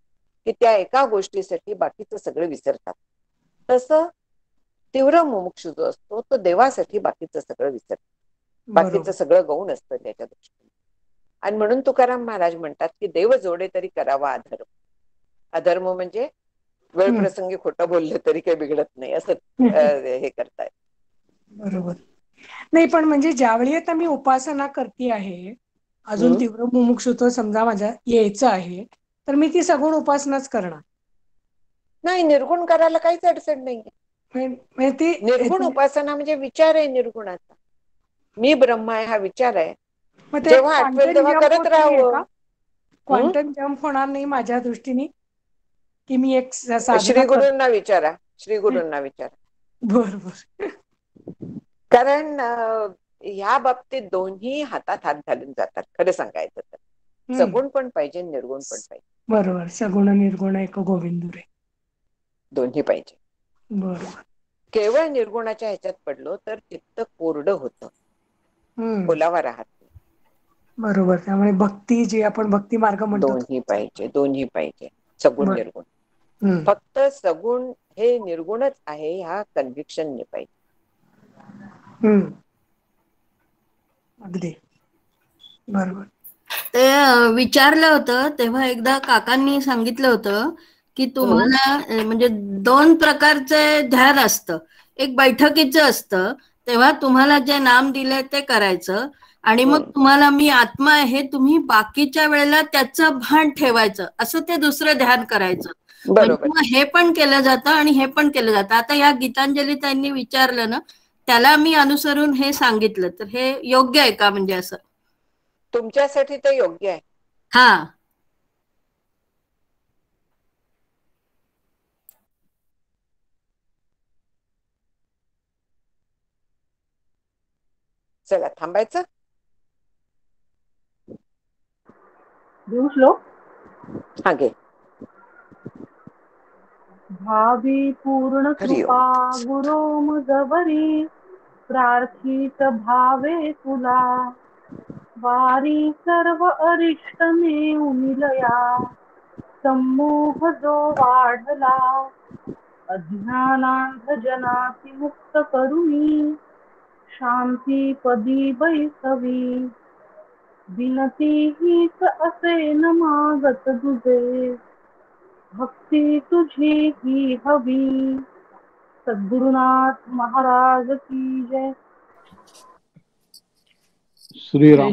की त्या एका गोष्टीसाठी बाकीचं सगळं विसरतात. तसं तीव्र मुमुक्षु जो असतो तो देवासाठी बाकीचं सगळं विसरतो, बाकीचं सगळं गौण असतं त्याच्या दृष्टीने. आणि म्हणून तुकाराम महाराज म्हणतात की देव जोडे तरी करावा अधर्म. अधर्म म्हणजे वेळ प्रसंगी खोटं बोललं तरी काही बिघडत नाही, असं हे करतायत. बरोबर. नाही, पण म्हणजे ज्यावेळी आता मी उपासना करते आहे, अजून तीव्र मुमुक्षुत्व समजा माझ्या यायचं आहे, तर मी ती सगुण उपासनाच करणार. नाही, निर्गुण करायला काहीच अडचण नाहीये. निर्गुण उपासना म्हणजे विचार आहे निर्गुणाचा. मी ब्रह्म आहे हा विचार आहे. मग ते जेव्हा आठवेल क्वांटम तेव्हा जम्प करत होत नाहीये का? राहावं. क्वांटम जम्प होणार नाही माझ्या दृष्टीने की मी एक श्री साधना गुरूंना विचारा, श्री गुरूंना विचारा. बरोबर. कारण ह्या बाबतीत दोन्ही हातात हात घालून जातात, खरं सांगायचं तर. सगुण पण पाहिजे, निर्गुण पण पाहिजे. बरोबर. सगुण निर्गुण एक गोविंदुरे, दोन्ही पाहिजे. बरोबर. केवळ निर्गुणाच्या ह्याच्यात पडलो तर चित्त कोरडं होतं, ओलावा राहत नाही. बरोबर. त्यामुळे भक्ती जी आपण भक्ती मार्ग म्हणतो दोन्ही पाहिजे, दोन्ही पाहिजे. सगुण बर. निर्गुण. हम्म. फक्त सगुण हे निर्गुणच आहे ह्या कन्व्हिक्शन पाहिजे. हम्म. अगदी बरोबर. ते विचारलं होतं तेव्हा एकदा काकांनी सांगितलं होतं की तुम्हाला म्हणजे 2 प्रकारचे ध्यान असतं. एक बैठकीचं असतं, तेव्हा तुम्हाला जे नाम दिलंय ते करायचं आणि मग तुम्हाला मी आत्मा आहे तुम्ही बाकीच्या वेळेला त्याचं भान ठेवायचं, असं ते दुसरं ध्यान करायचं. म्हणजे मग हे पण केलं जातं आणि हे पण केलं जातं. आता या गीतांजली त्यांनी विचारलं ना, त्याला मी अनुसरून हे सांगितलं, तर हे योग्य आहे का म्हणजे असं? तुमच्यासाठी ते योग्य आहे. हा. चला थांबायचं. देऊ श्लोक. हा घे. भावी पूर्ण कृपा गुरो मजवरी प्रार्थित भावे तुला वारी सर्व अरिष्ट नेऊनिलया सम्मोह जो वाढला अज्ञानांध जनाती मुक्त करुणी शांती पदी बैसवी विनती हीच असे न मागत तुझे भक्ती तुझी ही हवी. सद्गुरुनाथ महाराज की जय. श्रीराम.